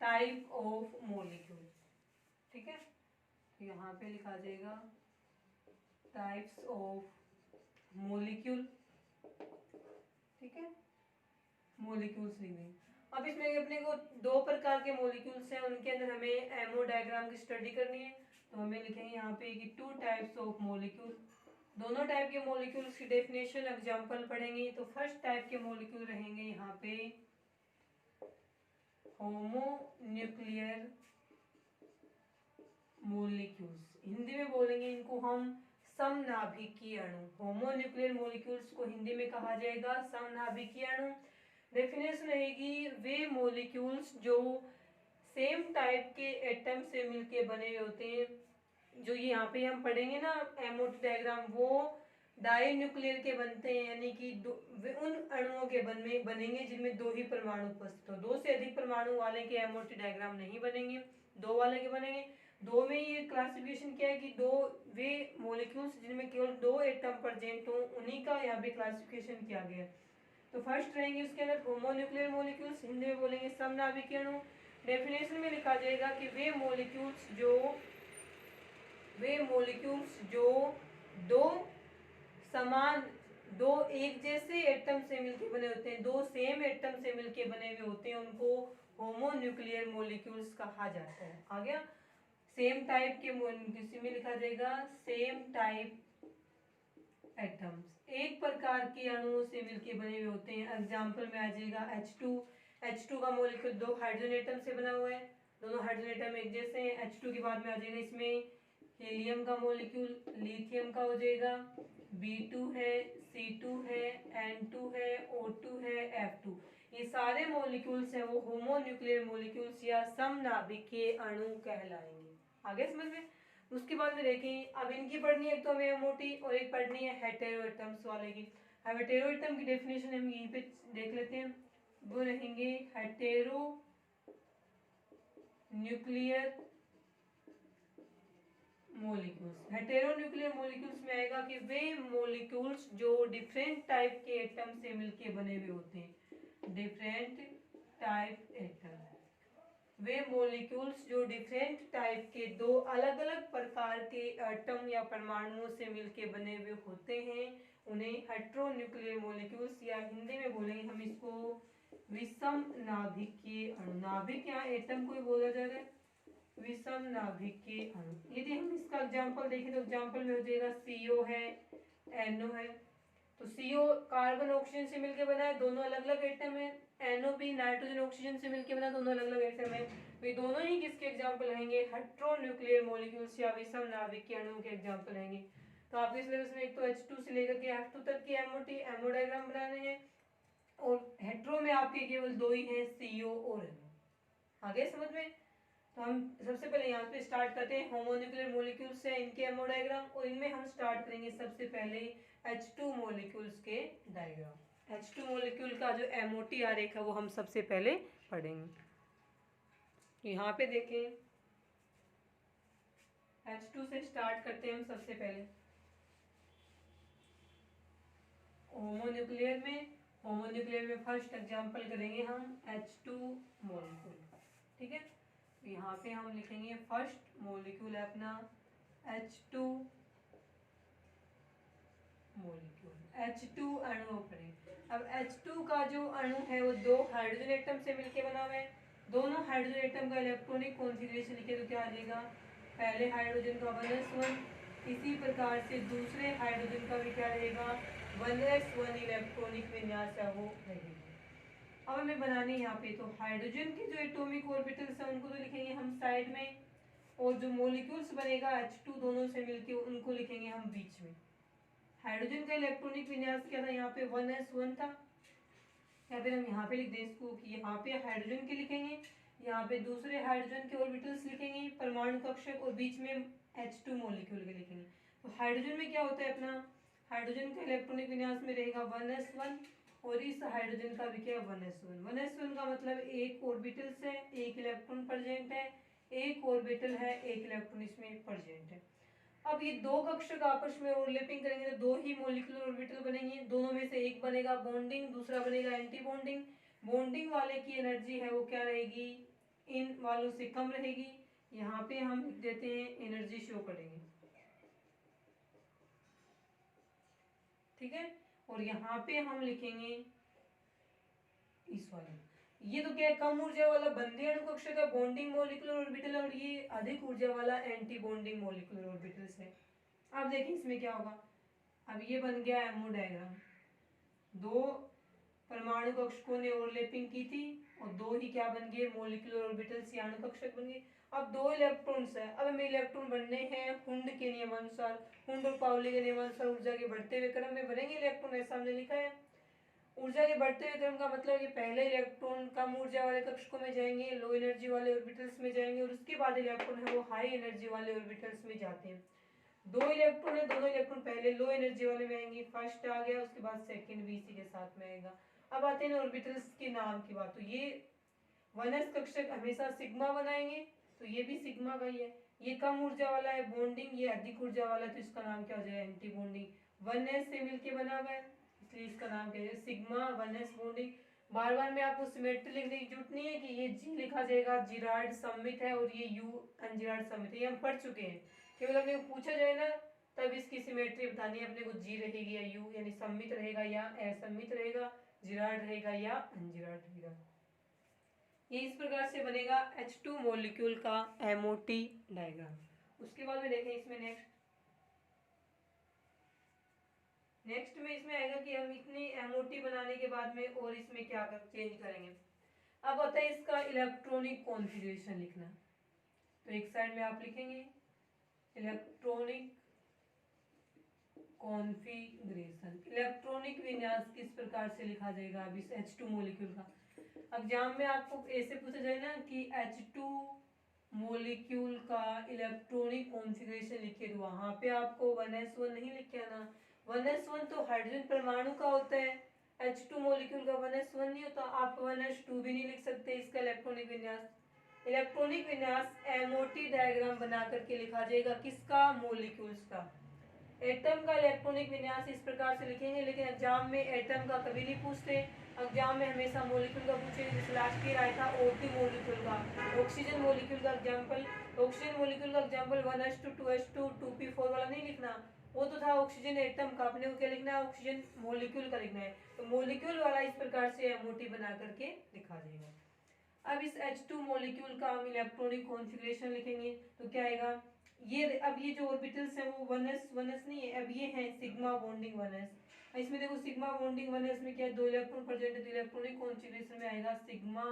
टाइप ऑफ मॉलिक्यूल। ठीक है, तो यहाँ पे लिखा जाएगा टाइप्स ऑफ मॉलिक्यूल। ठीक है, मॉलिक्यूल्स लिख देंगे। अब इसमें अपने को 2 प्रकार के मॉलिक्यूल्स हैं, उनके अंदर हमें एमओ डायग्राम की स्टडी करनी है। तो हमें लिखेंगे यहाँ पे कि 2 टाइप्स ऑफ मॉलिक्यूल। दोनों टाइप के मॉलिक्यूल्स की डेफिनेशन एग्जांपल पढ़ेंगे। तो फर्स्ट टाइप के मॉलिक्यूल रहेंगे यहाँ पे होमोन्यूक्लियर मॉलिक्यूल्स, हिंदी में बोलेंगे इनको हम समनाभिकीय अणु। होमोन्यूक्लियर मॉलिक्यूल्स को हिंदी में कहा जाएगा समनाभिकीय अणु। डेफिनेशन रहेगी वे मॉलिक्यूल्स जो सेम टाइप के एटम से मिलके बने हुए होते हैं। जो ये यहाँ पे हम पढ़ेंगे ना एमोट डायग्राम, वो डाई न्यूक्लियर के बनते हैं, यानी कि उन अणुओं के बनेंगे जिनमें 2 ही परमाणु उपस्थित हो। 2 से अधिक परमाणु वाले के एमोट डायग्राम नहीं बनेंगे, 2 वाले के बनेंगे। 2 में ये क्लासिफिकेशन क्या है कि 2 वे मॉलिक्यूल्स जिनमें केवल 2 एटम प्रेजेंट हो, उन्हीं का यहाँ पे क्लासिफिकेशन किया गया है। तो फर्स्ट रहेंगे उसके अंदर होमोन्यूक्लियर मॉलिक्यूल्स, हिंदी में बोलेंगे समनाभिकीय अणु। डेफिनेशन में लिखा जाएगा कि वे मॉलिक्यूल्स जो 2 समान 2 एक जैसे एटम से मिलके बने होते हैं, 2 सेम एटम से मिलके बने हुए होते हैं, उनको होमोन्यूक्लियर मॉलिक्यूल्स कहा जाता है। आ गया, सेम टाइप के में लिखा जाएगा सेम टाइप एटम्स, एक प्रकार के अणुओं से मिलके बने हुए होते हैं। एग्जांपल में आ जाएगा H2 का मॉलिक्यूल 2 हाइड्रोजन एटम से बना हुआ है, दोनों हाइड्रोजन एटम एक जैसे हैं। H2 के बाद में आ जाएगा इसमें हीलियम का मॉलिक्यूल लिथियम का हो जाएगा B2 है, C2 है, N2 है, O2 है, F2। ये सारे मॉलिक्यूल्स हैं वो होमोन्यूक्लियर मॉलिक्यूल्स या समनाभिकीय अणु कहलाएंगे। आगे समझ में। उसके बाद में देखें, अब इनकी पढ़नी है, एक तो हमें मोटी और एक पढ़नी है हेटेरोएटम्स वाले की। अब हेटेरोएटम की डेफिनेशन हम यहीं पे देख लेते हैं। वो रहेंगे हेटेरो न्यूक्लियर मॉलिक्यूल्स। हेटेरोन्यूक्लियर मॉलिक्यूल्स में आएगा कि वे मॉलिक्यूल्स जो डिफरेंट टाइप के एटम से मिलके बने हुए होते हैं। डिफरेंट टाइप एटम, वे मॉलिक्यूल्स जो डिफरेंट टाइप के दो अलग अलग प्रकार के एटम या परमाणुओं से मिलके बने हुए होते हैं, उन्हें हेटेरोन्यूक्लियर मॉलिक्यूल्स या हिंदी में बोलेंगे हम इसको विषम नाभिकीय अणु। नाभिक यहाँ एटम को बोला जा रहा है, विषम नाभिकीय अणु। यदि हम इसका एग्जांपल देखें तो एग्जांपल में हो जाएगा CO है, NO है। तो CO कार्बन ऑक्सीजन से मिलकर बना है, दोनों अलग अलग एटम है। NO भी नाइट्रोजन ऑक्सीजन से मिलकर बना, दोनों अलग अलग एटम है। तो ये दोनों ही किसके एग्जांपल रहेंगे? हेटेरोन्यूक्लियर मॉलिक्यूल्स या विषम नाभिकीय अणुओं के एग्जांपल रहेंगे। तो आपके सिलेबस में एक तो H2 से लेकर के F2 तक की एमओ डायग्राम बनाने हैं, और हेट्रो में आपके केवल दो ही हैं, CO और NO। आगे समझ में। तो हम सबसे पहले यहाँ पे स्टार्ट करते हैं होमोन्यूक्लियर मॉलिक्यूल्स से इनके एमओ डायग्राम, और इनमें हम स्टार्ट करेंगे सबसे पहले H2 मॉलिक्यूल्स के डायग्राम। H2 मॉलिक्यूल का जो एमओटी आरेख है वो हम सबसे पहले पढ़ेंगे। तो यहाँ पे देखें, H2 से स्टार्ट करते हैं हम सबसे पहले होमोन्यूक्लियर में फर्स्ट एग्जांपल करेंगे हम H2 मॉलिक्यूल। ठीक है, यहाँ पे हम लिखेंगे फर्स्ट मॉलिक्यूल है अपना H2 मॉलिक्यूल। H2 अणु पढ़ें। अब H2 का जो अणु है वो दो हाइड्रोजन एटम से मिलके बना हुआ है। दोनों हाइड्रोजन एटम का इलेक्ट्रॉनिक कॉन्फ़िगरेशन लिखे तो क्या आ जाएगा? पहले हाइड्रोजन का 1s1, इसी प्रकार से दूसरे हाइड्रोजन का भी क्या रहेगा? 1s1 इलेक्ट्रॉनिक विन्यास है वो रहेगी। अब हमें बनानी है यहाँ पे, तो हाइड्रोजन के जो एटॉमिक ऑर्बिटल्स हैं उनको तो लिखेंगे हम साइड में, और जो मॉलिक्यूल्स बनेगा H2 दोनों से मिलके उनको लिखेंगे हम बीच में। हाइड्रोजन का इलेक्ट्रॉनिक विन्यास क्या था? यहाँ पे 1s1 था, या फिर हम यहाँ पे लिख दें इसको कि यहाँ पे हाइड्रोजन के लिखेंगे, यहाँ पे दूसरे हाइड्रोजन के ऑर्बिटल्स लिखेंगे परमाणु कक्षक, और बीच में H2 मॉलिक्यूल के लिखेंगे। तो हाइड्रोजन में क्या होता है अपना? हाइड्रोजन का इलेक्ट्रॉनिक विन्यास में रहेगा 1s1, और इस हाइड्रोजन का भी क्या? 1s1। 1s1 का मतलब एक ऑर्बिटल से एक इलेक्ट्रॉन प्रेजेंट है, एक ऑर्बिटल है, एक इलेक्ट्रॉन इसमें प्रेजेंट है। अब ये दो कक्षक आपस में ओवरलैपिंग करेंगे तो दो ही मॉलिक्यूलर ऑर्बिटल बनेंगे, दोनों में से एक बनेगा बॉन्डिंग, दूसरा बनेगा एंटी बॉन्डिंग। बॉन्डिंग वाले की एनर्जी है वो क्या रहेगी? इन वालों से कम रहेगी। यहाँ पे हम लिख देते हैं एनर्जी शो करेंगे, ठीक है। और यहाँ पे हम लिखेंगे इस वाले, ये तो क्या है? कम ऊर्जा वाला बंदी अणु कक्षक का बॉन्डिंग मॉलिक्यूलर ऑर्बिटल, और ये अधिक ऊर्जा वाला एंटी बॉन्डिंग मॉलिक्यूलर ऑर्बिटल्स है। अब देखिए इसमें क्या होगा। अब ये बन गया एमओ डायग्राम, दो परमाणु कक्षकों ने ओवरलैपिंग की थी, और दो ही क्या बन गए? मॉलिक्यूलर ऑर्बिटल्स या अणु कक्षक बन गए। अब दो इलेक्ट्रॉन्स है, अब हमें इलेक्ट्रॉन बनने हैं हुंड के नियमानुसार, हुंड और पाउली के नियमानुसार ऊर्जा के बढ़ते हुए क्रम में बनेंगे इलेक्ट्रॉन, ऐसा हमने लिखा है। ऊर्जा के बढ़ते हुए क्रम का मतलब कि पहले इलेक्ट्रॉन कम ऊर्जा वाले कक्षकों में जाएंगे, लो एनर्जी वाले ऑर्बिटल्स में जाएंगे, और उसके बाद इलेक्ट्रॉन है वो हाई एनर्जी वाले ऑर्बिटल्स में जाते हैं। दो इलेक्ट्रॉन है, दोनों इलेक्ट्रॉन पहले लो एनर्जी वाले में आएंगे, फर्स्ट आ गया, उसके बाद सेकंड भी इसी के साथ में आएगा। अब आते हैं ऑर्बिटल्स के नाम की बात। तो ये 1s कक्षक हमेशा सिग्मा बनाएंगे, तो ये भी सिग्मा का ही है। ये कम ऊर्जा वाला है बॉन्डिंग, ये अधिक ऊर्जा वाला है, तो इसका नाम क्या हो जाएगा? Anti bonding. 1s से मिलके बना हुआ है, इसलिए इसका नाम क्या है? Sigma 1s bonding. बार बार में आपको सिमेट्री लिखने की जरूरत नहीं है कि ये जी लिखा जाएगा, जिरार्ड सममित है, और ये यू अनजिरार्ड सममित है, ये हम पढ़ चुके हैं। केवल अपने को पूछा जाए ना तब इसकी सिमेट्री बतानी है अपने को, जी रहेगी या यू, यानी सममित रहेगा या असममित रहेगा, जिरार्ड रहेगा या अनजिरार्ड रहेगा। ये इस प्रकार से बनेगा H2 मॉलिक्यूल का एमओटी डायग्राम। उसके बाद में देखें इसमें नेक्स्ट में इसमें आएगा कि हम इतनी एमओटी बनाने के बाद में और इसमें क्या चेंज करेंगे। अब आता है इसका इलेक्ट्रॉनिक कॉन्फ़िगरेशन लिखना। तो एक साइड में आप लिखेंगे इलेक्ट्रॉनिक कॉन्फ़िगरेशन, इलेक्ट्रॉनिक विन्यास किस प्रकार से लिखा जाएगा अब इस H2 मॉलिक्यूल का। एग्जाम में आपको ऐसे पूछा जाए ना कि H2 मॉलिक्यूल का इलेक्ट्रॉनिक कॉन्फ़िगरेशन लिखे, तो वहां पे आपको 1s1 नहीं लिख के आना। 1s1 तो हाइड्रोजन परमाणु का होता है, H2 मॉलिक्यूल का 1s1 नहीं होता। आप 1s2 भी नहीं लिख सकते इसका इलेक्ट्रॉनिक विन्यास। इलेक्ट्रॉनिक विन्यास एमओटी डायग्राम बना करके लिखा जाएगा, किसका, मॉलिक्यूल्स का। एटम का इलेक्ट्रॉनिक विन्यास इस प्रकार से लिखेंगे, लेकिन एग्जाम में एटम का कभी नहीं पूछते, एग्जाम में हमेशा मॉलिक्यूल का पूछेंगे। जैसे लास्ट ईयर आया था O2 मॉलिक्यूल का, ऑक्सीजन मॉलिक्यूल का एग्जाम्पल, ऑक्सीजन मॉलिक्यूल का एग्जाम्पल 1s2 2s2 2p4 वाला नहीं लिखना, वो तो था ऑक्सीजन एटम का। अपने को क्या लिखना है, ऑक्सीजन मॉलिक्यूल का लिखना है। तो मॉलिक्यूल वाला इस प्रकार से एमओटी बना करके लिखा जाएगा। अब इस H2 मॉलिक्यूल का हम इलेक्ट्रॉनिक कॉन्फ़िगरेशन लिखेंगे, तो क्या आएगा, ये अब ये जो ऑर्बिटल्स हैं वो 1s नहीं है, अब ये है सिग्मा बॉन्डिंग 1s। इसमें देखो सिग्मा बॉन्डिंग 1s में क्या है, 2 इलेक्ट्रॉन प्रेजेंट है, तो इलेक्ट्रॉनिक कॉन्फ़िगरेशन में आएगा सिग्मा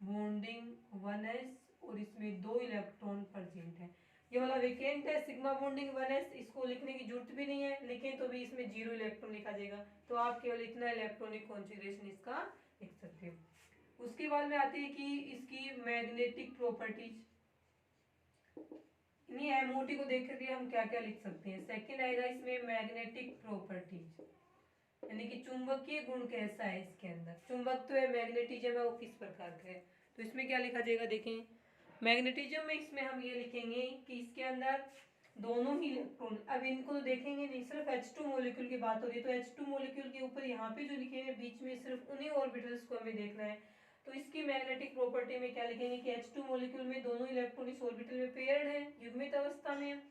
बॉन्डिंग 1s और इसमें 2 इलेक्ट्रॉन प्रेजेंट है। ये वाला वेकेंट है सिग्मा बॉन्डिंग 1s, इसको लिखने की जरूरत भी नहीं है, लिखें तो भी इसमें 0 इलेक्ट्रॉन लिखा जाएगा, तो आप केवल इतना इलेक्ट्रॉनिक कॉन्फ़िगरेशन इसका लिख सकते हो। उसके बाद में आती है कि इसकी मैग्नेटिक प्रॉपर्टीज, इन्हीं एमओटी को देख करके हम क्या क्या लिख सकते हैं। सेकंड आएगा इसमें मैग्नेटिक प्रॉपर्टीज, यानी कि चुंबकीय गुण कैसा है इसके अंदर, चुंबक तो है, मैग्नेटिज्म है वो किस प्रकार का है, तो इसमें क्या लिखा जाएगा, देखें मैग्नेटिज्म में इसमें हम ये लिखेंगे कि इसके अंदर दोनों ही इलेक्ट्रॉन, अब इनको तो देखेंगे नहीं, सिर्फ H2 मॉलिक्यूल की बात हो रही है, तो H2 मॉलिक्यूल के ऊपर यहाँ पे जो लिखे हैं बीच में सिर्फ उन्हीं ऑर्बिटल्स को हमें देखना है। तो इसकी मैग्नेटिक प्रॉपर्टी में क्या लिखेंगे कि H2 मॉलिक्यूल में दोनों इलेक्ट्रॉन इस ऑर्बिटल में पेयर्ड है, युग्मित अवस्था में।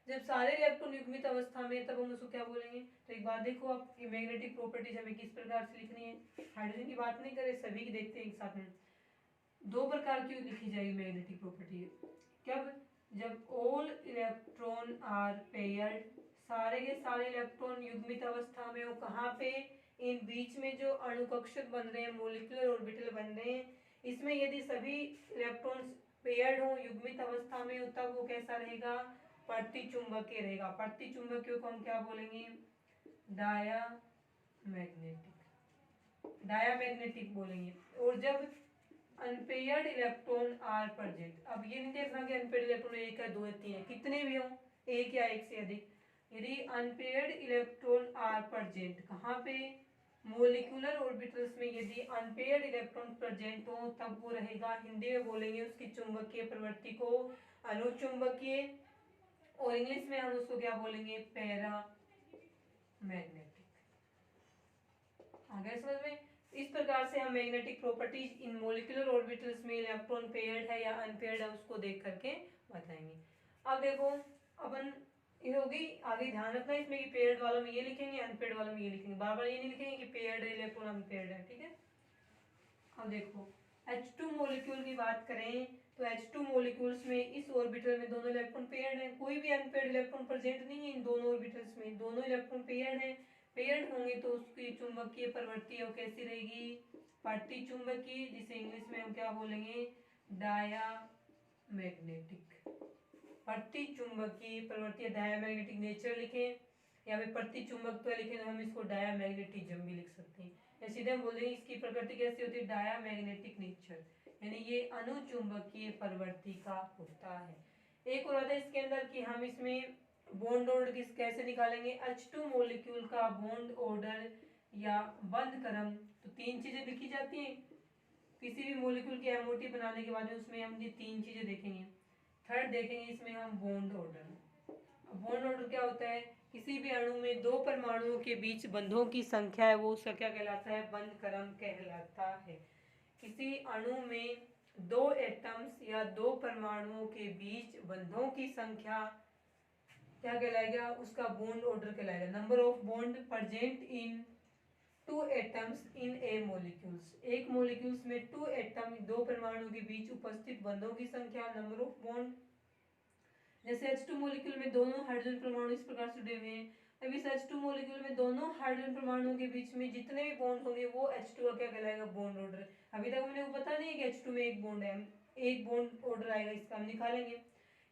जब सारे इलेक्ट्रॉन युग्मित अवस्था में तब हम उसको क्या बोलेंगे, तो एक बात देखो आप, ये मैग्नेटिक प्रॉपर्टीज हमें किस प्रकार से लिखनी है, हाइड्रोजन की बात नहीं करें, सभी की देखते हैं एक साथ में। 2 प्रकार की लिखी जाएगी मैग्नेटिक प्रॉपर्टी, कब, जब ऑल इलेक्ट्रॉन आर पेयर्ड, सारे के सारे इलेक्ट्रॉन युग्मित अवस्था में हो, कहाँ पे, इन बीच में जो अणुकक्षक बन रहे हैं, मॉलिक्यूलर ऑर्बिटल बन रहे हैं, इसमें यदि सभी इलेक्ट्रॉन्स पेयर्ड हो, युग्मित अवस्था में हो, तब वो कैसा रहेगा, प्रतिचुंबकीय रहेगा। प्रतिचुंबकीय को हम क्या बोलेंगे, डायामैग्नेटिक बोलेंगे। और जब अनपेयर्ड इलेक्ट्रॉन आर प्रेजेंट, अब ये नहीं देखना कि अनपेयर्ड इलेक्ट्रॉन 1 है 2 है 3 है, कितने भी हो, 1 या 1 से अधिक, यदि अनपेयर्ड इलेक्ट्रॉन आर प्रेजेंट, कहाँ पे, मोलिकुलर ऑर्बिटल्स में यदि अनपेयर्ड इलेक्ट्रॉन प्रेजेंट हो, तब वो रहेगा, हिंदी में बोलेंगे उसकी चुंबकीय प्रवृत्ति को अनुचुंबकीय, और इंग्लिश में हम उसको क्या बोलेंगे, पैरा मैग्नेटिक। आ गया समझ में। इस प्रकार से हम मैग्नेटिक प्रॉपर्टीज इन मॉलिक्यूलर ऑर्बिटल्स में इलेक्ट्रॉन पेयर्ड है या अनपेयर्ड है उसको देख करके बताएंगे। अब देखो अपन ये होगी, आगे ध्यान रखना इसमें कि पेयर्ड वालों में ये लिखेंगे, अनपेयर्ड वालों में ये लिखेंगे, बार बार ये नहीं लिखेंगे कि पेयर्ड है इलेक्ट्रॉन अनपेयर्ड है, ठीक है। अब देखो H2 मॉलिक्यूल की बात करें तो H2 मॉलिक्यूल्स में इस ऑर्बिटल में दोनों इलेक्ट्रॉन पेयर्ड हैं, कोई भी अनपेयर्ड इलेक्ट्रॉन प्रेजेंट नहीं है इन दोनों ऑर्बिटल्स में, दोनों इलेक्ट्रॉन पेयर्ड हैं। पेयर्ड होंगे तो उसकी चुंबकीय प्रवृत्ति वो कैसी रहेगी, प्रतिचुंबकीय, जिसे इंग्लिश में हम क्या बोलेंगे, डायामैग्नेटिक। प्रतिचुंबकीय प्रवृत्ति, डायामैग्नेटिक नेचर लिखें, या फिर प्रतिचुंबकत्व लिखें तो हम इसको डायामैग्नेटिज्म भी लिख सकते हैं, या सीधे हम बोलेंगे इसकी प्रकृति कैसी होती है, डायामैग्नेटिक नेचर, यानी ये अनुचुंबकीय प्रवृत्ति का होता है। एक और आता है इसके अंदर कि हम इसमें बॉन्ड ऑर्डर किस कैसे निकालेंगे, H2 मॉलिक्यूल का बॉन्ड ऑर्डर या बंध क्रम, तो 3 चीजें लिखी जाती हैं किसी भी मॉलिक्यूल की एमओटी बनाने के बाद में, उसमें हम ये 3 चीजें देखेंगे। थर्ड देखेंगे इसमें हम बॉन्ड ऑर्डर। बॉन्ड ऑर्डर क्या होता है, किसी भी अणु में 2 परमाणुओं के बीच बंधों की संख्या है वो उसका क्या कहलाता है, बंध क्रम कहलाता है। किसी अणु में 2 एटम्स या 2 परमाणुओं के बीच बंधों की संख्या क्या कहलाएगा, उसका बॉन्ड ऑर्डर कहलाएगा। Number of bond present in 2 atoms in A molecules, एक मॉलिक्यूल्स में 2 एटम 2 परमाणु के बीच उपस्थित बंधों की संख्या, नंबर ऑफ बॉन्ड। जैसे H2 मॉलिक्यूल में दोनों हाइड्रोजन परमाणु इस प्रकार से जुड़े हुए हैं, अब इस H2 मॉलिक्यूल में दोनों हाइड्रोजन परमाणुओं के बीच में जितने भी बॉन्ड होंगे वो H2 का क्या कहलाएगा, बॉन्ड ऑर्डर। अभी तक हमने को पता नहीं है कि H2 में एक बॉन्ड है, एक बॉन्ड ऑर्डर आएगा, इसका हम निकालेंगे।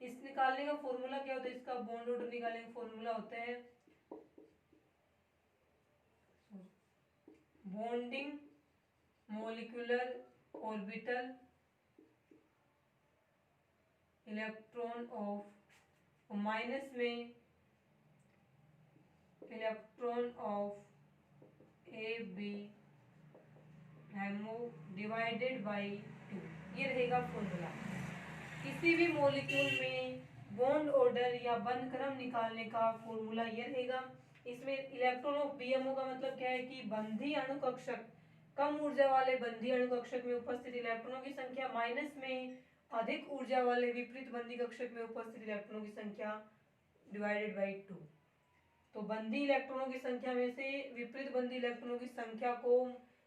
इस निकालने का फॉर्मूला क्या होता है, इसका बॉन्ड ऑर्डर निकालने का फॉर्मूला होता है bonding molecular orbital electron of minus में इलेक्ट्रॉन ऑफ ए बी हेमो डिवाइडेड बाई 2, ये रहेगा फॉर्मूला। किसी भी मॉलिक्यूल में बॉन्ड ऑर्डर या बंध क्रम निकालने का फॉर्मूला ये रहेगा। इसमें इलेक्ट्रॉन ऑफ बीएमओ का मतलब क्या है कि बंधी अणु कक्षक, कम ऊर्जा वाले बंधी अणु कक्षक में उपस्थित इलेक्ट्रॉनों की संख्या माइनस में अधिक ऊर्जा वाले विपरीत बंधी कक्षक में उपस्थित इलेक्ट्रॉनों की संख्या डिवाइडेड बाई 2। तो बंधी इलेक्ट्रॉनों की संख्या में से विपरीत बंधी इलेक्ट्रॉनों की संख्या को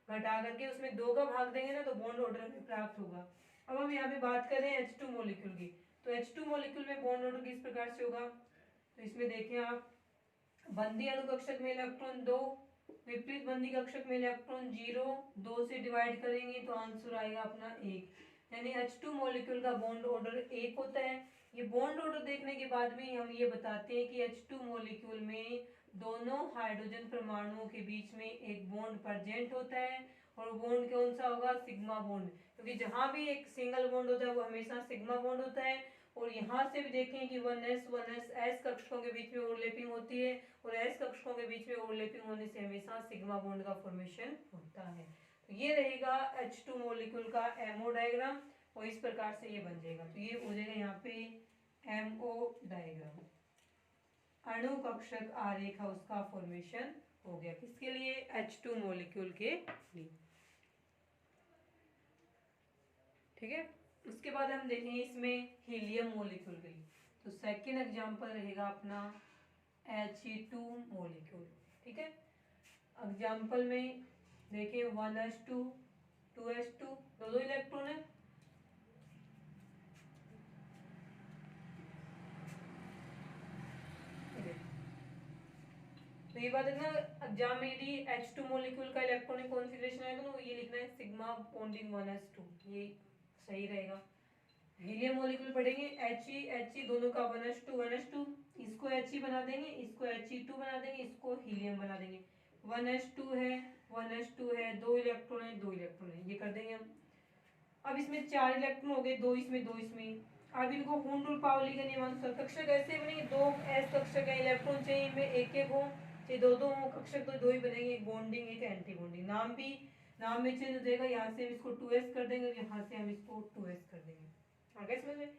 घटा करके उसमें 2 का भाग देंगे ना, तो बॉन्ड ऑर्डर हमें प्राप्त होगा। अब हम यहाँ पे बात करें H2 मॉलिक्यूल की, तो H2 मॉलिक्यूल में बॉन्ड ऑर्डर किस प्रकार से होगा, तो इसमें देखें आप, बंधी अणु कक्षक में इलेक्ट्रॉन 2, विपरीत बंधी कक्षक में इलेक्ट्रॉन 0, 2 से डिवाइड करेंगे तो आंसर आएगा अपना 1, यानी H2 मॉलिक्यूल का बॉन्ड ऑर्डर 1 होता है। ये बॉन्ड ऑर्डर देखने के बाद में हम ये बताते हैं कि H2 मॉलिक्यूल में दोनों हाइड्रोजन परमाणुओं के बीच में एक बॉन्ड प्रेजेंट होता है, और बॉन्ड कौन सा होगा, सिग्मा बॉन्ड, क्योंकि जहां भी एक सिंगल बॉन्ड होता है वो हमेशा सिग्मा बॉन्ड होता है। और यहाँ से भी देखें कि 1s s कक्षकों के बीच में ओवरलैपिंग होती है, और s कक्षकों के बीच में ओवरलैपिंग होने से हमेशा सिग्मा बॉन्ड का फॉर्मेशन होता है। तो ये रहेगा H2 मॉलिक्यूल का एमओ डायग्राम, और इस प्रकार से ये बन जाएगा। तो ये हो जाएगा यहाँ पे एमओ डायग्राम, अणु कक्षक आरेख उसका फॉर्मेशन हो गया, किसके लिए, H2 मॉलिक्यूल के लिए। ठीक है, उसके बाद हम देखेंगे इसमें हीलियम मॉलिक्यूल के लिए। तो सेकंड एग्जांपल रहेगा अपना He2 मॉलिक्यूल। ठीक है, एग्जांपल में देखिए 1s2 2s2, दो इलेक्ट्रॉन है। तो ये बात है ना, एग्जाम में यदि H2 मॉलिक्यूल का इलेक्ट्रॉनिक कॉन्फ़िगरेशन आएगा तो ये लिखना है सिग्मा बॉन्डिंग 1s2, ये सही रहेगा। हीलियम मॉलिक्यूल पढ़ेंगे He दोनों का 1s2 इसको He बना देंगे, इसको He2 बना देंगे, इसको हीलियम बना देंगे। 1s2 है, 2 इलेक्ट्रॉन है, 2 इलेक्ट्रॉन है, ये कर देंगे हम। अब इसमें 4 इलेक्ट्रॉन हो गए, 2 इसमें 2 इसमें। अब इनको हून रूल पावली का नियमानुसार कक्षक ऐसे बनेंगे, 2 s कक्षक है, इलेक्ट्रॉन चाहिए इनमें एक एक हो, चाहे दो दो हो कक्षक, तो 2 ही बनेंगे, एक बॉन्डिंग एक एंटी बॉन्डिंग। नाम में चेंज हो जाएगा, यहाँ से हम इसको 2s कर देंगे, यहाँ से हम इसको 2s कर देंगे। आगे समझ में।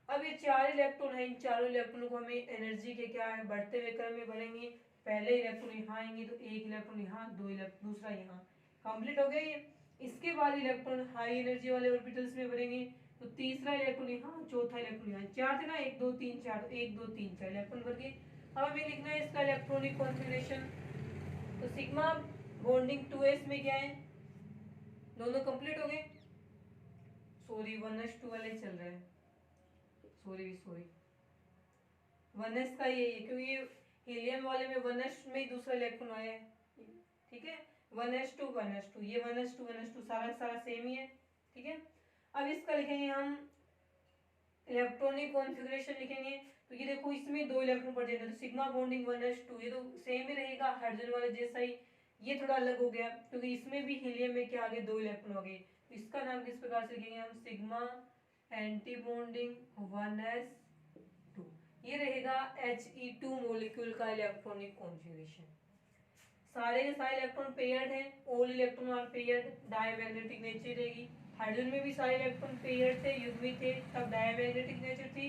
अब ये 4 इलेक्ट्रॉन है, इन चारों इलेक्ट्रॉनों को हमें एनर्जी के क्या है, बढ़ते हुए क्रम में बढ़ेंगे। पहले इलेक्ट्रॉन यहाँ आएंगे तो एक इलेक्ट्रॉन यहाँ, दो इलेक्ट्रॉन दूसरा यहाँ, कंप्लीट हो गया ये। इसके बाद इलेक्ट्रॉन हाई एनर्जी वाले ऑर्बिटल्स में बढ़ेंगे, तो तीसरा इलेक्ट्रॉन यहाँ, चौथा इलेक्ट्रॉन यहाँ, 4 थे ना, 1 2 3 4, 1 2 3 4 इलेक्ट्रॉन बढ़ गए। अब हमें लिखना है इसका इलेक्ट्रॉनिक कॉन्फ़िगरेशन। तो सिग्मा बॉन्डिंग 2s में क्या है, दोनों कंप्लीट हो गए। सॉरी 1s2 वाले चल रहे हैं, सॉरी 1s का ये क्योंकि ये हीलियम वाले में 1s में ही दूसरा इलेक्ट्रॉन आया है। ठीक है, 1s2 ये 1s2 सारा सेम ही है। ठीक है, अब इसका लिखेंगे हम इलेक्ट्रॉनिक कॉन्फ़िगरेशन लिखेंगे। तो ये देखो इसमें 2 इलेक्ट्रॉन पड़ जाते हैं, तो सिग्मा बॉन्डिंग 1s2 ये तो सेम ही रहेगा हाइड्रोजन वाले जैसा ही। ये थोड़ा अलग हो गया क्योंकि इसमें भी हीलियम में क्या आ गए, 2 इलेक्ट्रॉन आ गए। इसका नाम किस प्रकार से लिखेंगे हम, सिग्मा एंटी बॉन्डिंग 1s2, ये रहेगा He2 मॉलिक्यूल का इलेक्ट्रॉनिक कॉन्फ़िगरेशन। सारे के सारे इलेक्ट्रॉन पेयर्ड हैं, all electron are paired, diamagnetic nature रहेगी। हाइड्रोजन में भी सारे इलेक्ट्रॉन पेयर्ड थे, युग्मी थे, तब डायमैग्नेटिक नेचर थी।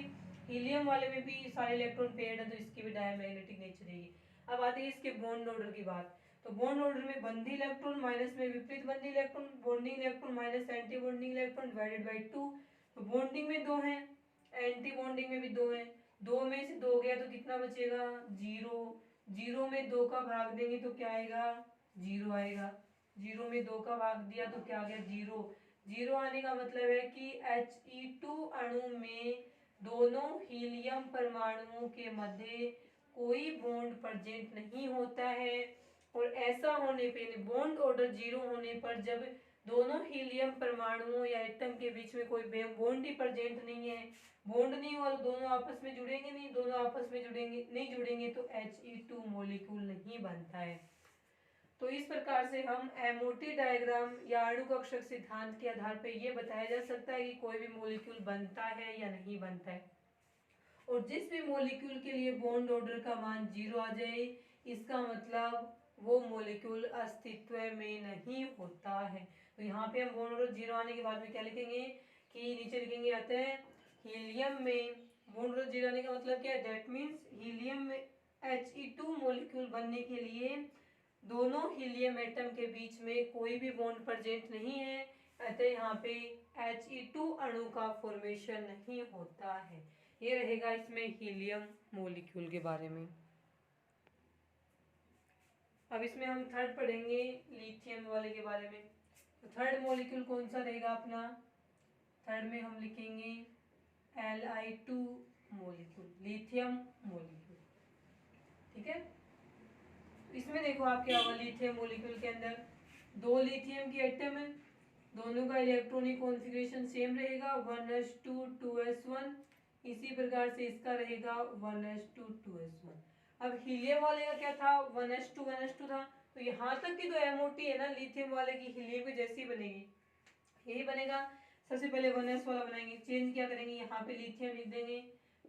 हीलियम वाले में भी सारे इलेक्ट्रॉन पेयर्ड है, तो इसकी भी डायमैग्नेटिक नेचर रहेगी। अब आते हैं इसके बॉन्ड ऑर्डर की बात। तो बॉन्ड ऑर्डर में बंधी इलेक्ट्रॉन माइनस में विपरीत बंधी electron, bonding electron minus anti bonding electron divided by 2। तो बॉन्डिंग में 2 हैं, एंटी बॉन्डिंग में भी 2 हैं, 2 में से 2 गया तो कितना बचेगा, 0। 0 में 2 का भाग देंगे तो क्या आएगा, 0 आएगा। 0 में 2 का भाग दिया तो क्या आ गया, 0। 0 आने का मतलब है कि He2 अणु में दोनों हीलियम परमाणुओं के मध्य कोई बॉन्ड प्रेजेंट नहीं होता है। और ऐसा होने पे बॉन्ड ऑर्डर 0 होने पर जब दोनों हीलियम परमाणुओं या एटम के बीच में कोई बॉन्ड ही प्रेजेंट नहीं है, बॉन्ड नहीं हुआ तो दोनों आपस में जुड़ेंगे नहीं, दोनों आपस में जुड़ेंगे नहीं जुड़ेंगे तो He2 मॉलिक्यूल नहीं बनता है। तो इस प्रकार से हम एमओटी डायग्राम या अणु कक्षक सिद्धांत के आधार पर यह बताया जा सकता है कि कोई भी मॉलिक्यूल बनता है या नहीं बनता है। और जिस भी मॉलिक्यूल के लिए बॉन्ड ऑर्डर का मान 0 आ जाए, इसका मतलब वो मॉलिक्यूल अस्तित्व में नहीं होता है। तो यहाँ पे हम बॉन्ड ऑर्डर 0 आने के बाद में क्या लिखेंगे कि नीचे लिखेंगे आते हैं हीलियम में बॉन्ड ऑर्डर 0 आने का मतलब क्या है, दैट मीन्स हीलियम में He2 मॉलिक्यूल बनने के लिए दोनों हीलियम एटम के बीच में कोई भी बॉन्ड प्रेजेंट नहीं है, अतः यहाँ पे He2 अणु का फॉर्मेशन नहीं होता है। ये रहेगा इसमें हीलियम मॉलिक्यूल के बारे में। अब इसमें हम थर्ड पढ़ेंगे लिथियम वाले के बारे में। तो थर्ड मॉलिक्यूल कौन सा रहेगा अपना, थर्ड में हम लिखेंगे Li2 मॉलिक्यूल, लिथियम मॉलिक्यूल। ठीक है, इसमें देखो आप क्या होगा, लिथियम मॉलिक्यूल के अंदर दो लिथियम की एटम है, दोनों का इलेक्ट्रॉनिक कॉन्फ़िगरेशन सेम रहेगा 1s2 2s1। इसी प्रकार से इसका रहेगा 1s2 2s1। अब हीलियम वाले का क्या था, 1s2 था, तो यहाँ तक की तो एमओटी है ना लिथियम वाले की हीलियम की जैसी बनेगी, यही बनेगा। सबसे पहले 1s वाला बनाएंगे, चेंज क्या करेंगे, यहाँ पे लिथियम लिख देंगे,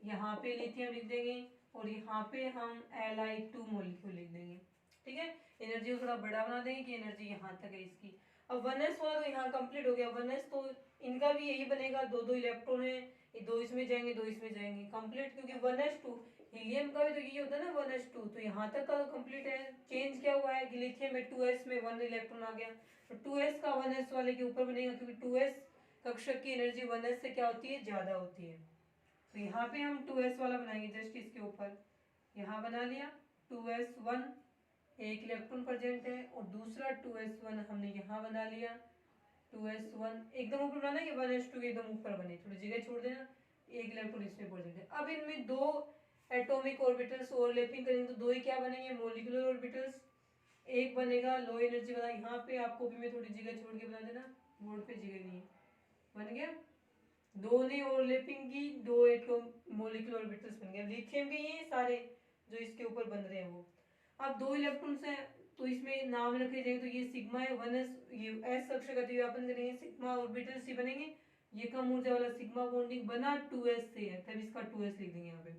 यहाँ पे लिथियम लिख देंगे और यहाँ पे हम Li2 मॉलिक्यूल लिख देंगे। ठीक है, एनर्जी को थोड़ा बड़ा बना देंगे कि एनर्जी यहाँ तक है इसकी। अब 1s वाला तो यहाँ कंप्लीट हो गया, 1s तो इनका भी यही बनेगा, दो दो इलेक्ट्रॉन है, ये दो इसमें जाएंगे दो इसमें जाएंगे, कंप्लीट। क्योंकि 1s2 हीलियम का भी तो यही होता है ना 1s2, तो यहाँ तक का तो कंप्लीट है। चेंज क्या हुआ है कि लिथियम में 2s में 1 इलेक्ट्रॉन आ गया, तो 2s का 1s वाले के ऊपर बनेगा, क्योंकि 2s कक्षक की एनर्जी 1s से क्या होती है, ज्यादा होती है। तो यहाँ पे हम 2s वाला बनाएंगे, जस्ट इसके ऊपर यहाँ बना लिया 2s1, एक इलेक्ट्रॉन प्रेजेंट है, और दूसरा 2s1 हमने यहाँ बना लिया 2s1, एकदम ऊपर बनाना है कि 1s2 के एकदम ऊपर बने, थोड़ी जगह छोड़ देना, एक इलेक्ट्रॉन इसमें प्रेजेंट है। अब इनमें दो एटॉमिक ऑर्बिटल्स ओवरलैपिंग करेंगे तो दो ही क्या बनेंगे, मॉलिक्यूलर ऑर्बिटल्स। एक बनेगा लो एनर्जी वाला, यहाँ पे आपको भी मैं थोड़ी जगह छोड़ के बना देना, बोर्ड पे जगह नहीं है, बन गया। दो ने ओवरलैपिंग की, दो एटॉम मॉलिक्यूलर ऑर्बिटल्स बन गए लिथियम के, ये सारे जो इसके ऊपर बन रहे हैं वो। अब दो इलेक्ट्रॉन्स हैं तो इसमें नाम रखे जाएंगे, तो ये सिग्मा है 1s, ये s कक्षा का व्यापन करेंगे, सिग्मा ऑर्बिटल से बनेंगे। ये कम ऊर्जा वाला सिग्मा बॉन्डिंग बना 2s से है, तब इसका 2s लिख देंगे यहाँ पे।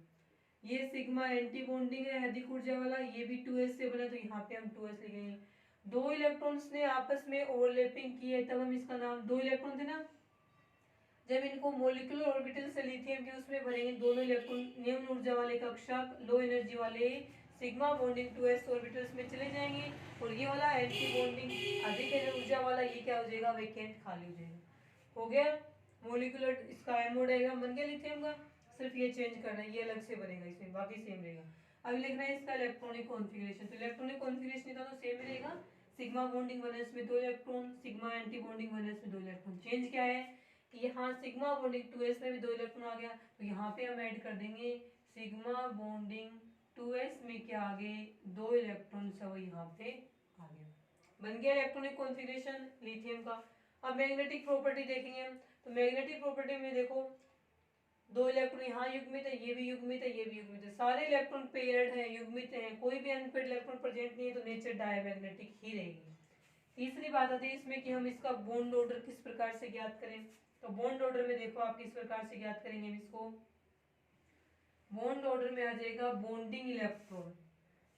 ये सिग्मा एंटी बॉन्डिंग है अधिक ऊर्जा वाला, ये भी 2s से बना, तो यहाँ पे हम 2s लिखेंगे। दो इलेक्ट्रॉन्स ने आपस में ओवरलैपिंग की है, तब हम इसका नाम, दो इलेक्ट्रॉन थे ना, जब इनको मॉलिक्यूलर ऑर्बिटल से लिथियम के उसमें भरेंगे, दोनों इलेक्ट्रॉन निम्न ऊर्जा वाले कक्षक लो एनर्जी वाले सिग्मा बॉन्डिंग 2s ऑर्बिटल्स में चले जाएंगे, और ये वाला एंटी बॉन्डिंग अधिक ऊर्जा वाला ये क्या हो जाएगा, वैकेंट खाली हो जाएगा। हो गया मॉलिक्यूलर, इसका एमओ डायग्राम बन गया लिथियम का, सिर्फ ये चेंज करना है, ये अलग से बनेगा, इसमें बाकी सेम रहेगा। अभी लिखना है इसका इलेक्ट्रॉनिक कॉन्फ़िगरेशन, तो इलेक्ट्रॉनिक कॉन्फ़िगरेशन का तो सेम रहेगा, सिग्मा बॉन्डिंग 1s में दो electron, sigma anti bonding 1s में दो इलेक्ट्रॉन। चेंज क्या है कि यहाँ सिग्मा बॉन्डिंग 2s में भी दो इलेक्ट्रॉन आ गया, तो यहाँ पे हम ऐड कर देंगे सिग्मा बॉन्डिंग 2s में क्या आ गए, दो इलेक्ट्रॉन सब यहाँ पे आ गया, बन गया इलेक्ट्रॉनिक कॉन्फ़िगरेशन लिथियम का। अब मैग्नेटिक प्रॉपर्टी देखेंगे हम, तो मैग्नेटिक प्रॉपर्टी में देखो दो इलेक्ट्रॉन यहाँ युग्मित है, ये भी युग्मित है, ये भी युग्मित है, सारे इलेक्ट्रॉन पेयर्ड है, युग्मित है, कोई भी अनपेयर्ड इलेक्ट्रॉन प्रेजेंट नहीं है, तो नेचर डायमैग्नेटिक ही रहेगी। तीसरी बात आती है इसमें कि हम इसका बॉन्ड ऑर्डर किस प्रकार से ज्ञात करें, तो बॉन्ड ऑर्डर में देखो आप किस प्रकार से ज्ञात करेंगे इसको, बॉन्ड ऑर्डर में आ जाएगा बॉन्डिंग इलेक्ट्रॉन।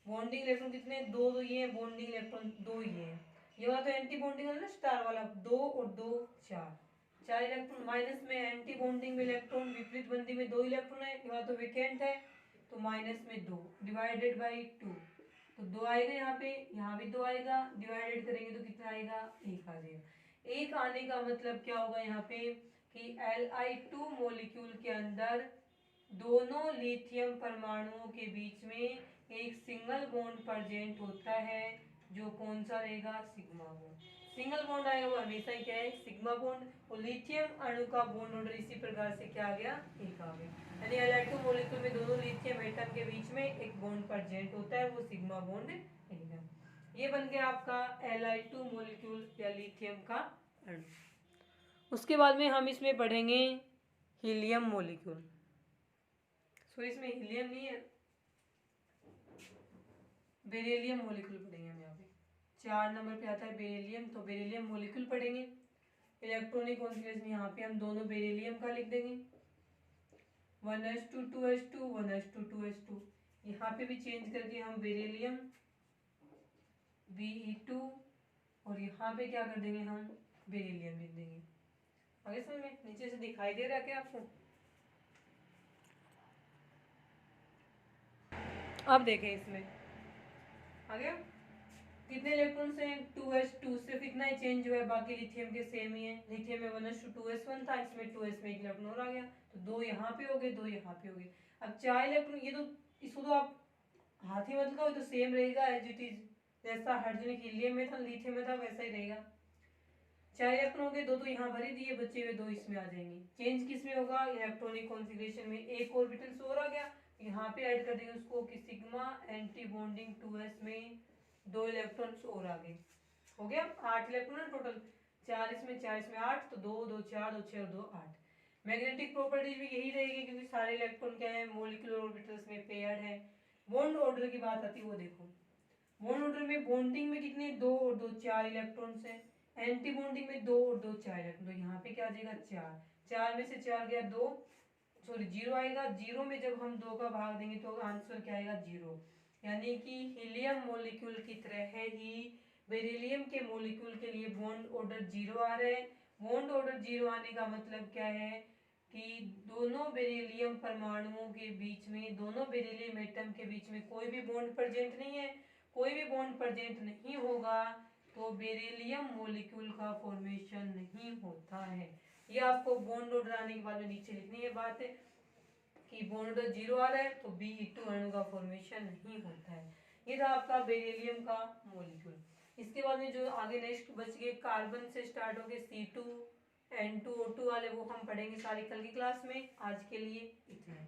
बॉन्डिंग इलेक्ट्रॉन कितने, दो दो ये है, बॉन्डिंग इलेक्ट्रॉन दो ही है, ये वाला तो एंटी बॉन्डिंग है ना स्टार वाला, दो और दो चार, चार इलेक्ट्रॉन। माइनस में एंटी बॉन्डिंग में इलेक्ट्रॉन, विपरीत बंदी में दो इलेक्ट्रॉन है, ये वाला तो वेकेंट है, तो माइनस में दो डिवाइडेड बाई 2, तो दो आएगा यहाँ पे, यहाँ भी दो आएगा, डिवाइडेड करेंगे तो कितना आएगा, एक आ जाएगा। एक आने का मतलब क्या होगा यहाँ पे कि Li2 मॉलिक्यूल के अंदर दोनों लिथियम परमाणुओं के बीच में एक सिंगल बॉन्ड प्रेजेंट होता है, जो कौन सा रहेगा, सिग्मा बॉन्ड। सिंगल बॉन्ड आएगा वो हमेशा ही क्या है, सिग्मा बॉन्ड, और लिथियम अणु का बॉन्ड ऑर्डर इसी प्रकार से क्या आ गया, एक आ गया, यानी Li2 मॉलिक्यूल में दोनों लिथियम एटम के बीच में एक बॉन्ड प्रेजेंट होता है, वो सिग्मा बॉन्ड रहेगा। ये बन गया आपका Li2 मॉलिक्यूल या लिथियम का अणु। उसके बाद में हम इसमें पढ़ेंगे हीलियम मॉलिक्यूल। सॉरी इसमें हीलियम नहीं है, बेरिलियम मॉलिक्यूल पढ़ेंगे हम यहाँ पे। 4 नंबर पे आता है बेरिलियम, तो बेरिलियम मॉलिक्यूल पढ़ेंगे। इलेक्ट्रॉनिक कॉन्फ़िगरेशन यहाँ पे हम दोनों बेरिलियम का लिख देंगे 1s2 2s2 1s2 2s2। यहाँ पे भी चेंज करके हम बेरिलियम Be2 और यहाँ पे क्या कर देंगे हम बेरिलियम लिख देंगे। आगे समझ में? नीचे से दिखाई दे रहा है क्या आपको? अब देखें इसमें आ गया कितने इलेक्ट्रॉन्स हैं 2s2, सिर्फ इतना ही चेंज हुआ है, बाकी लिथियम के सेम ही है। लिथियम में 1s2 2s1 था, इसमें 2s में एक इलेक्ट्रॉन और आ गया, तो 2 यहाँ पे हो गए 2 यहाँ पे हो गए। अब 4 इलेक्ट्रॉन, ये तो इसको तो आप हाथ ही मत लगाओ, तो सेम रहेगा एज इट इज, जैसा हाइड्रोजन हीलियम में था लिथियम में था वैसा ही रहेगा। 4 इलेक्ट्रॉन हो गए, 2 तो यहाँ भर ही दिए, बचे हुए 2 इसमें आ जाएंगे। चेंज किस में होगा? इलेक्ट्रॉनिक कॉन्फ़िगरेशन में एक ऑर्बिटल और आ गया, यहाँ पे ऐड कर देंगे उसको कि सिग्मा एंटी बॉन्डिंग 2s में 2 इलेक्ट्रॉन्स और आ गए। हो गया 8 इलेक्ट्रॉन टोटल, 4 इसमें 8, तो 2 2 4 2 6 और 2 8। मैग्नेटिक प्रॉपर्टीज भी यही रहेगी क्योंकि सारे इलेक्ट्रॉन क्या है मॉलिक्यूलर ऑर्बिटल्स में पेयर्ड है। बॉन्ड ऑर्डर की बात आती है, वो देखो बॉन्ड ऑर्डर में बॉन्डिंग में कितने 2 और 2 4 इलेक्ट्रॉन्स हैं, एंटी बॉन्डिंग में 2 और 2 4 इलेक्ट्रॉन, तो यहाँ पे क्या आ जाएगा 4, 4 में से 4 गया 2, सॉरी 0 आएगा, 0 में जब हम 2 का भाग देंगे तो आंसर क्या आएगा 0। यानी कि हीलियम मॉलिक्यूल की तरह है ही बेरिलियम के मॉलिक्यूल के लिए बॉन्ड ऑर्डर 0 आ रहा है। बॉन्ड ऑर्डर 0 आने का मतलब क्या है कि दोनों बेरिलियम परमाणुओं के बीच में, दोनों बेरिलियम एटम के बीच में कोई भी बॉन्ड प्रेजेंट नहीं है। कोई भी बॉन्ड प्रेजेंट नहीं होगा तो बेरिलियम मॉलिक्यूल का फॉर्मेशन नहीं होता है। ये आपको बॉन्ड ऑर्डर आने के बाद में नीचे लिखनी है बात है कि बॉन्ड ऑर्डर 0 आ रहा है तो Be2 अणु का फॉर्मेशन नहीं होता है। ये था आपका बेरिलियम का मॉलिक्यूल। इसके बाद में जो आगे नेक्स्ट बच गए कार्बन से स्टार्ट हो गए C2 N2O2 वाले, वो हम पढ़ेंगे सारी कल की क्लास में। आज के लिए इतना है।